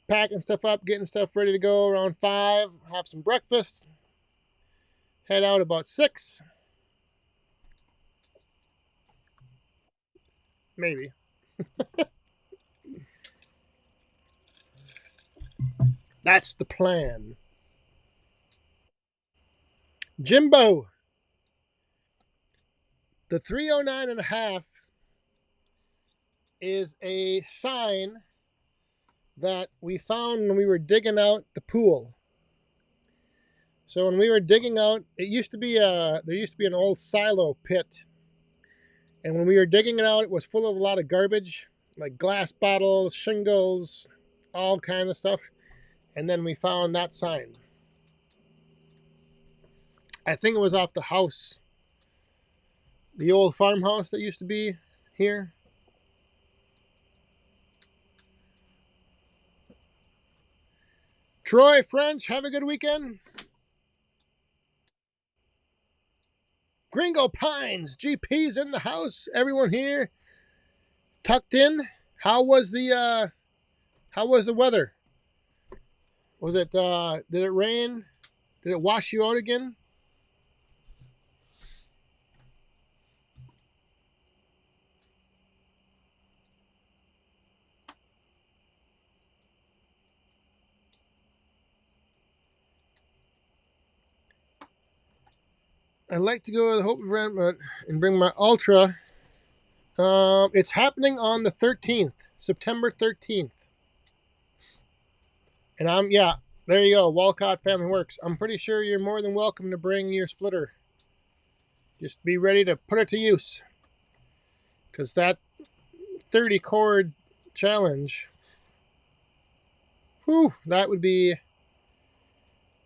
packing stuff up, getting stuff ready to go around 5. Have some breakfast. Head out about 6. Maybe. That's the plan. Jimbo. The 309.5 is a sign that we found when we were digging out the pool. So when we were digging out, there used to be an old silo pit. And when we were digging it out, it was full of a lot of garbage, like glass bottles, shingles, all kind of stuff. And then we found that sign. I think it was off the house The old farmhouse that used to be here. Troy, French, have a good weekend. Gringo Pines, GP's in the house. Everyone here tucked in. How was the weather? Was it did it rain? Did it wash you out again? I'd like to go to the Hope event and bring my Ultra. It's happening on the 13th, September 13th. And there you go. Walcott Family Works. I'm pretty sure you're more than welcome to bring your splitter. Just be ready to put it to use. Because that 30 cord challenge, whew, that would be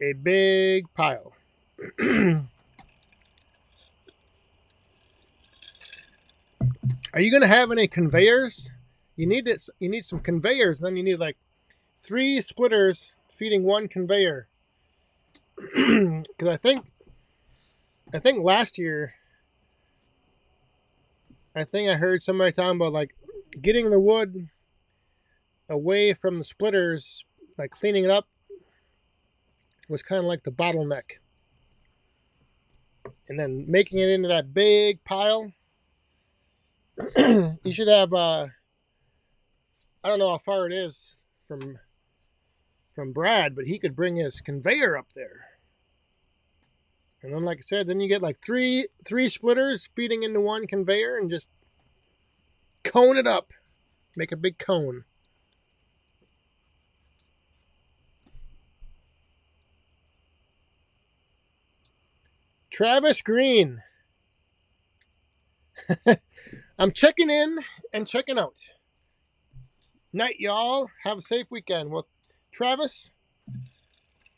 a big pile. Are you going to have any conveyors? You need some conveyors, and then you need like 3 splitters feeding 1 conveyor. Because I think last year, I heard somebody talking about like getting the wood away from the splitters, like cleaning it up, was kind of like the bottleneck. And then making it into that big pile. You should have I don't know how far it is from Brad, but he could bring his conveyor up there. And then, like I said, then you get like three splitters feeding into 1 conveyor and just cone it up. Make a big cone. Travis Green. I'm checking in and checking out. Night, y'all. Have a safe weekend. Well, Travis,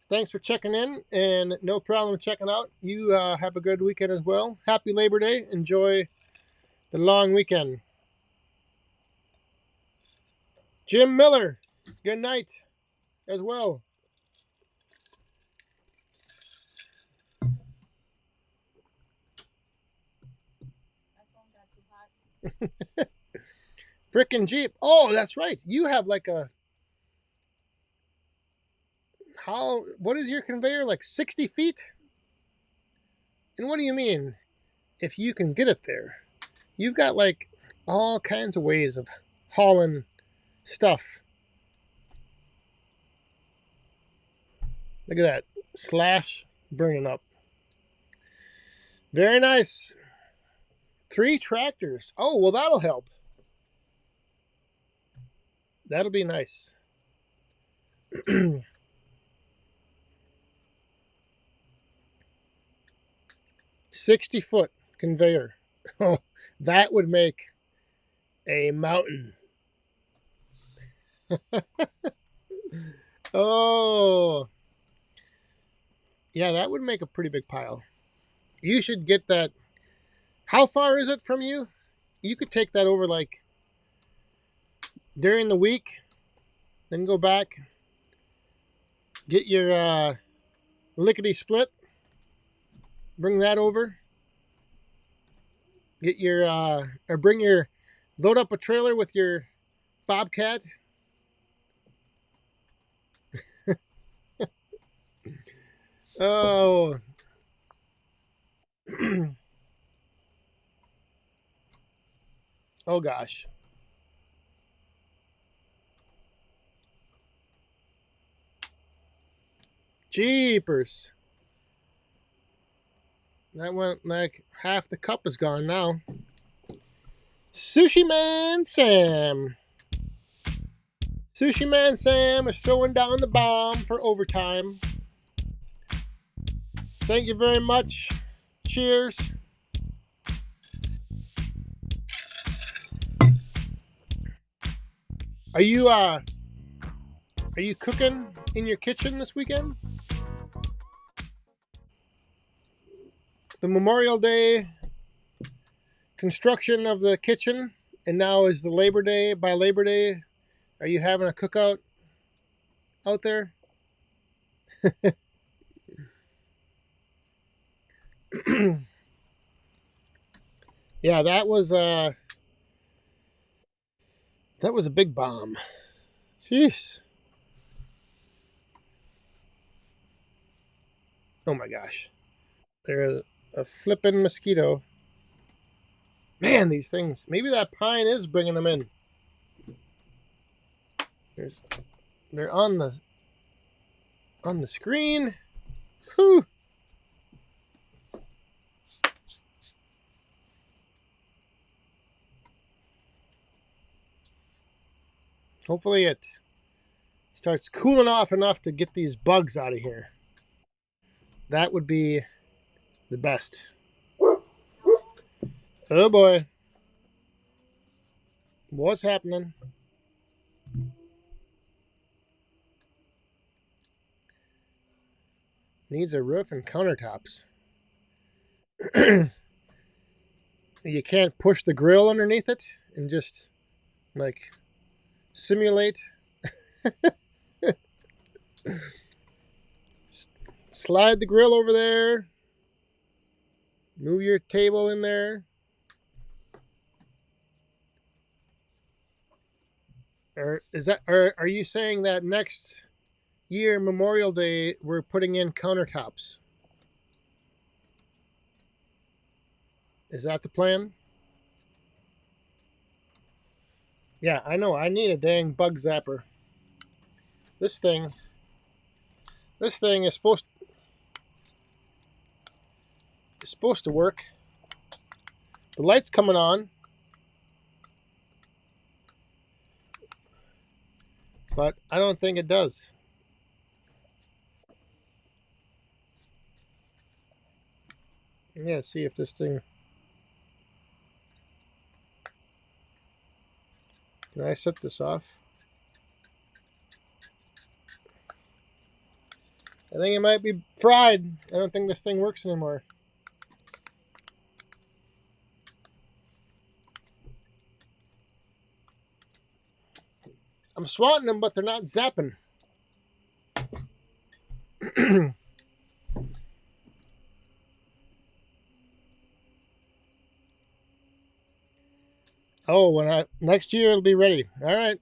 thanks for checking in, and no problem checking out. You have a good weekend as well. Happy Labor Day. Enjoy the long weekend. Jim Miller, good night as well. Frickin' Jeep. Oh, that's right. You have like what is your conveyor? Like 60 feet? And what do you mean? If you can get it there. You've got like all kinds of ways of hauling stuff. Look at that. Slash burning up. Very nice. 3 tractors. Oh, well, that'll help. That'll be nice. 60-foot conveyor. Oh, that would make a mountain. Oh. Yeah, that would make a pretty big pile. You should get that. How far is it from you? You could take that over like during the week, then go back, get your lickety split, bring that over, get your or bring your load up a trailer with your Bobcat. Oh. Oh gosh. Jeepers. That went like half the cup is gone now. Sushi Man Sam. Sushi Man Sam is throwing down the bomb for overtime. Thank you very much. Cheers. Are you cooking in your kitchen this weekend? The Memorial Day construction of the kitchen, and now is the Labor Day. By Labor Day, are you having a cookout out there? Yeah, that was a big bomb. Jeez. Oh my gosh. There's a flippin' mosquito. Man, these things. Maybe that pine is bringing them in. There's, they're on the screen. Whew. Hopefully it starts cooling off enough to get these bugs out of here. That would be the best. Oh boy. What's happening? Needs a roof and countertops. You can't push the grill underneath it and just like simulate. Slide the grill over there. Move your table in there. Or are you saying that next year Memorial Day we're putting in countertops? Is that the plan? Yeah, I know. I need a dang bug zapper. This thing is supposed to work. The light's coming on, but I don't think it does. Yeah, see if this thing. Can I set this off? I think it might be fried. I don't think this thing works anymore. I'm swatting them, but they're not zapping. Oh, next year it'll be ready. All right.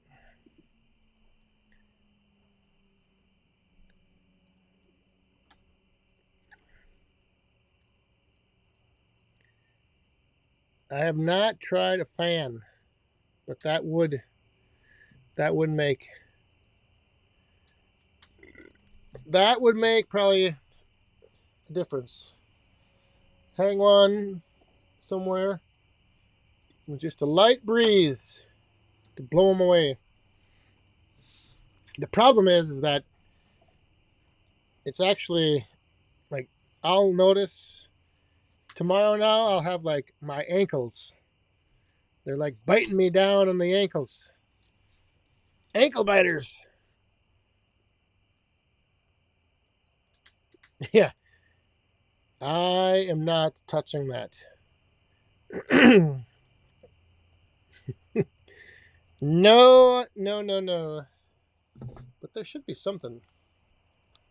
I have not tried a fan, but that would make probably a difference. Hang one somewhere with just a light breeze to blow them away. The problem is that it's actually like I'll notice tomorrow now I'll have like my ankles. They're like biting me down on the ankles. Ankle biters. Yeah. I am not touching that. No, no, no, no. But there should be something.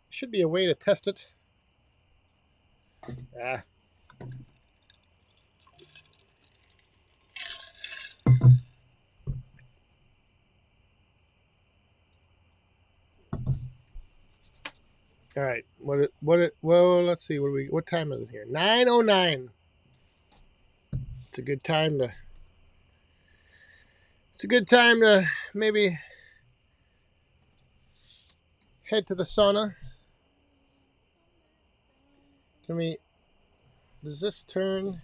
Should be a way to test it. Ah. All right. Well, let's see. What time is it here? 9:09. It's a good time to. It's a good time to maybe head to the sauna. Can we? Does this turn?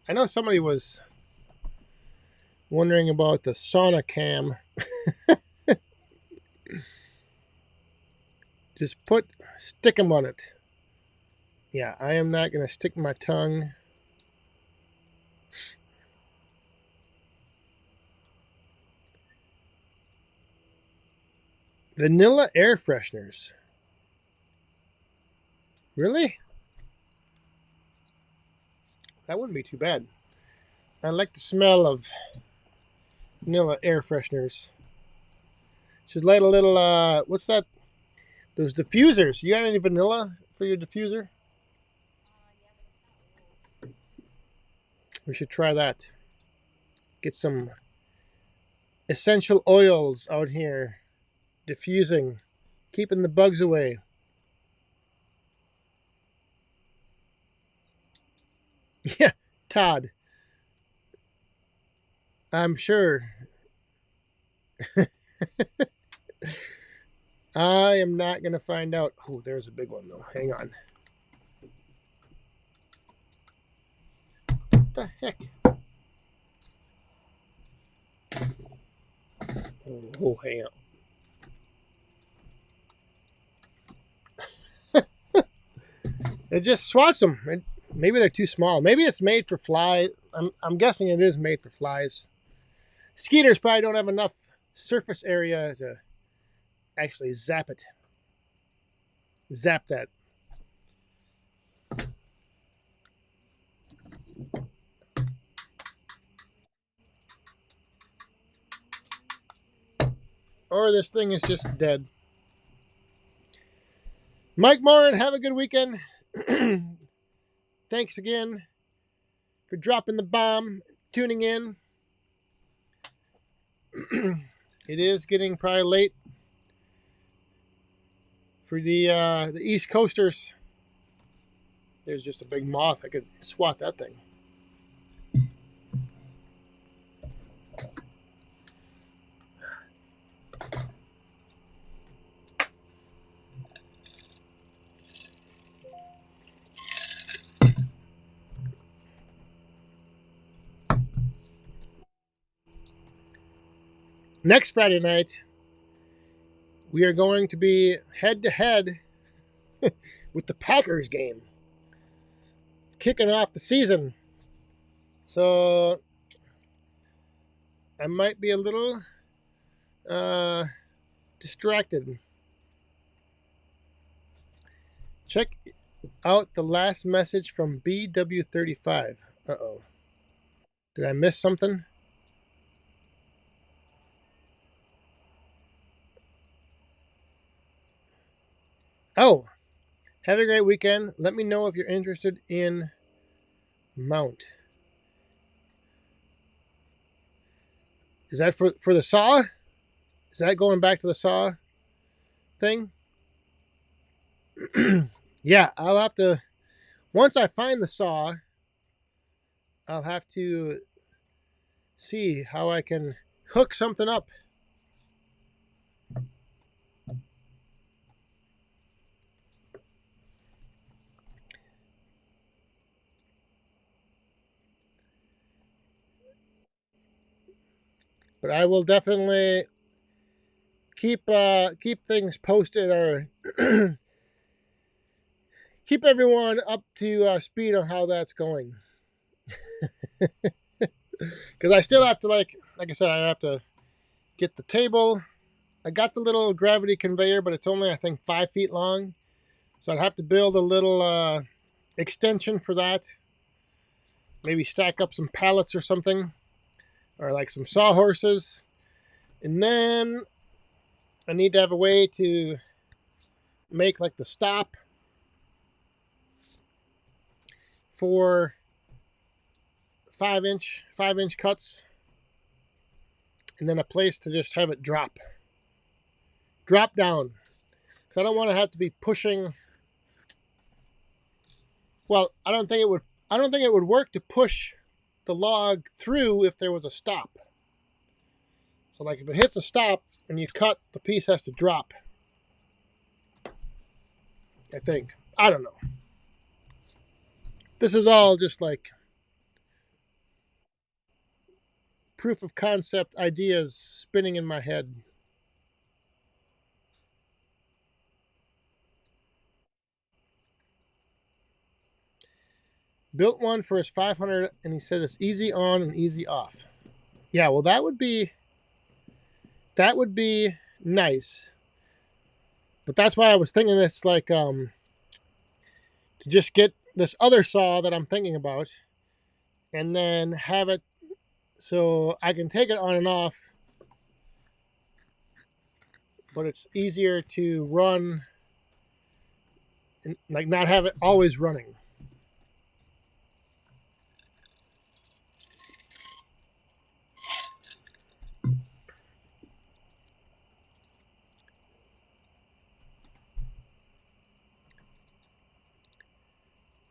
I know somebody was wondering about the sauna cam. Just stick them on it. Yeah, I am not going to stick my tongue. Vanilla air fresheners. Really? That wouldn't be too bad. I like the smell of vanilla air fresheners. Should light a little, what's that? Those diffusers. You got any vanilla for your diffuser? We should try that. Get some essential oils out here. Diffusing. Keeping the bugs away. Yeah, Todd. I'm sure. I am not going to find out. Oh, there's a big one, though. Hang on. What the heck? Oh, hang on. It just swats them. Maybe they're too small. Maybe it's made for flies. I'm guessing it is made for flies. Skeeters probably don't have enough surface area to actually zap it. Zap that. Or this thing is just dead. Mike Morin, have a good weekend. Thanks again for dropping the bomb, tuning in. It is getting probably late for the East Coasters. There's just a big moth. I could swat that thing. Next Friday night, we are going to be head to head with the Packers game, kicking off the season. So I might be a little distracted. Check out the last message from BW35. Uh-oh. Did I miss something? Oh, have a great weekend. Let me know if you're interested in mount. Is that for the saw? Is that going back to the saw thing? Yeah, I'll have to. Once I find the saw, I'll have to see how I can hook something up. But I will definitely keep things posted or keep everyone up to speed on how that's going. Because I still have to like I said, I have to get the table. I got the little gravity conveyor, but it's only I think 5 feet long, so I'd have to build a little extension for that. Maybe stack up some pallets or something, or like some sawhorses, and then I need to have a way to make like the stop for 5-inch cuts, and then a place to just have it drop down, because I don't want to have to be pushing. Well, I don't think it would work to push the log through if there was a stop. So like if it hits a stop and you cut, the piece has to drop. I think. I don't know. This is all just like proof of concept ideas spinning in my head. Built one for his 500, and he said it's easy on and easy off. Yeah, well that would be nice. But that's why I was thinking it's like to just get this other saw that I'm thinking about and then have it so I can take it on and off, but it's easier to run and like not have it always running.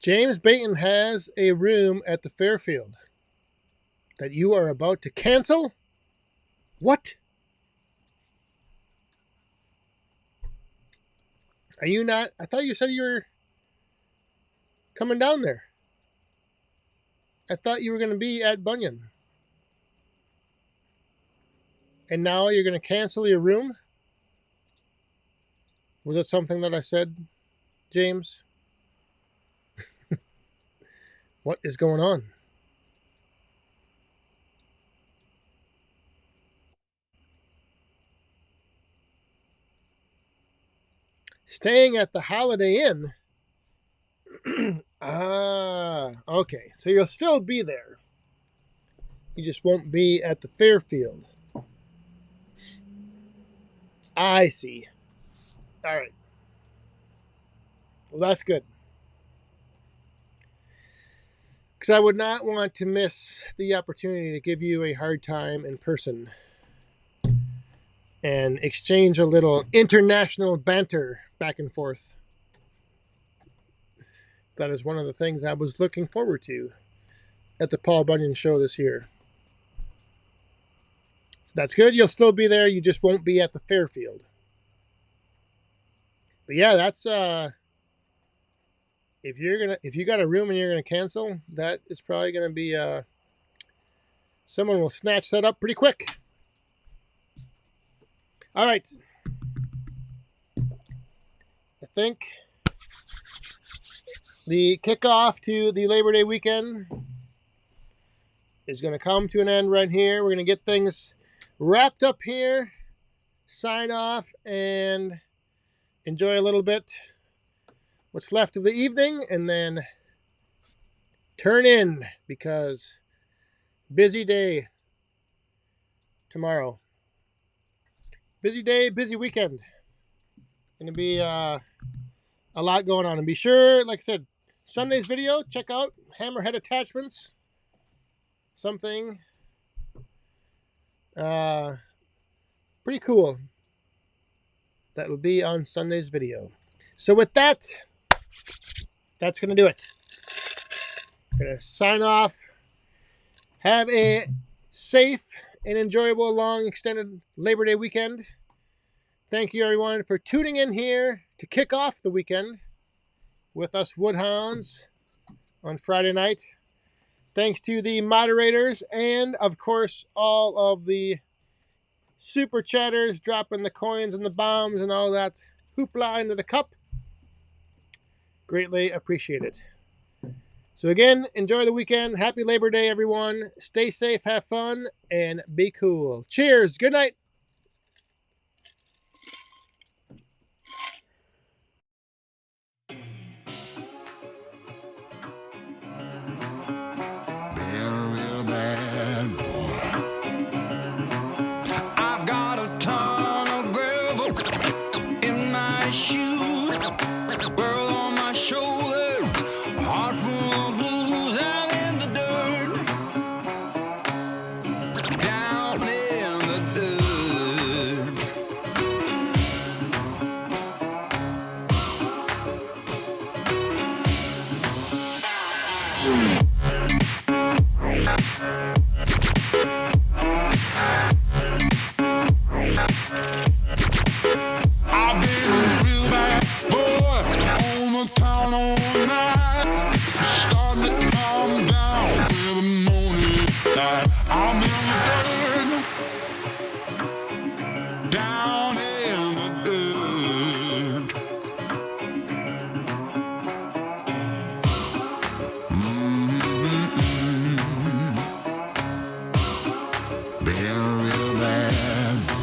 James Baton has a room at the Fairfield that you are about to cancel? What? Are you not? I thought you said you were coming down there. I thought you were going to be at Bunyan. And now you're going to cancel your room? Was it something that I said, James? What is going on? Staying at the Holiday Inn? Okay. So you'll still be there. You just won't be at the Fairfield. I see. All right. Well, that's good. Because I would not want to miss the opportunity to give you a hard time in person and exchange a little international banter back and forth. That is one of the things I was looking forward to at the Paul Bunyan show this year. That's good. You'll still be there. You just won't be at the Fairfield. But yeah, that's if you got a room and you're gonna cancel, that is probably gonna be someone will snatch that up pretty quick. All right. I think the kickoff to the Labor Day weekend is going to come to an end right here. We're going to get things wrapped up here, sign off, and enjoy a little bit what's left of the evening, and then turn in because busy day tomorrow. Busy day, busy weekend. Going to be a lot going on. And be sure, like I said, Sunday's video, check out Hammerhead attachments. Something pretty cool that will be on Sunday's video. So with that, that's going to do it. I'm going to sign off. Have a safe and enjoyable long extended Labor Day weekend. Thank you everyone for tuning in here to kick off the weekend with us Woodhounds on Friday night. Thanks to the moderators and of course all of the super chatters dropping the coins and the bombs and all that hoopla into the cup. Greatly appreciated. So again, enjoy the weekend. Happy Labor Day, everyone. Stay safe, have fun, and be cool. Cheers. Good night. I've got a ton of gravel in my shoe, world on my shoulder, heart full of blues out in the dirt, down in the dirt. I've been a real bad boy on the town all night, starting to calm down with the morning light. I'm in the dirt, down in the dirt. Been a real bad boy.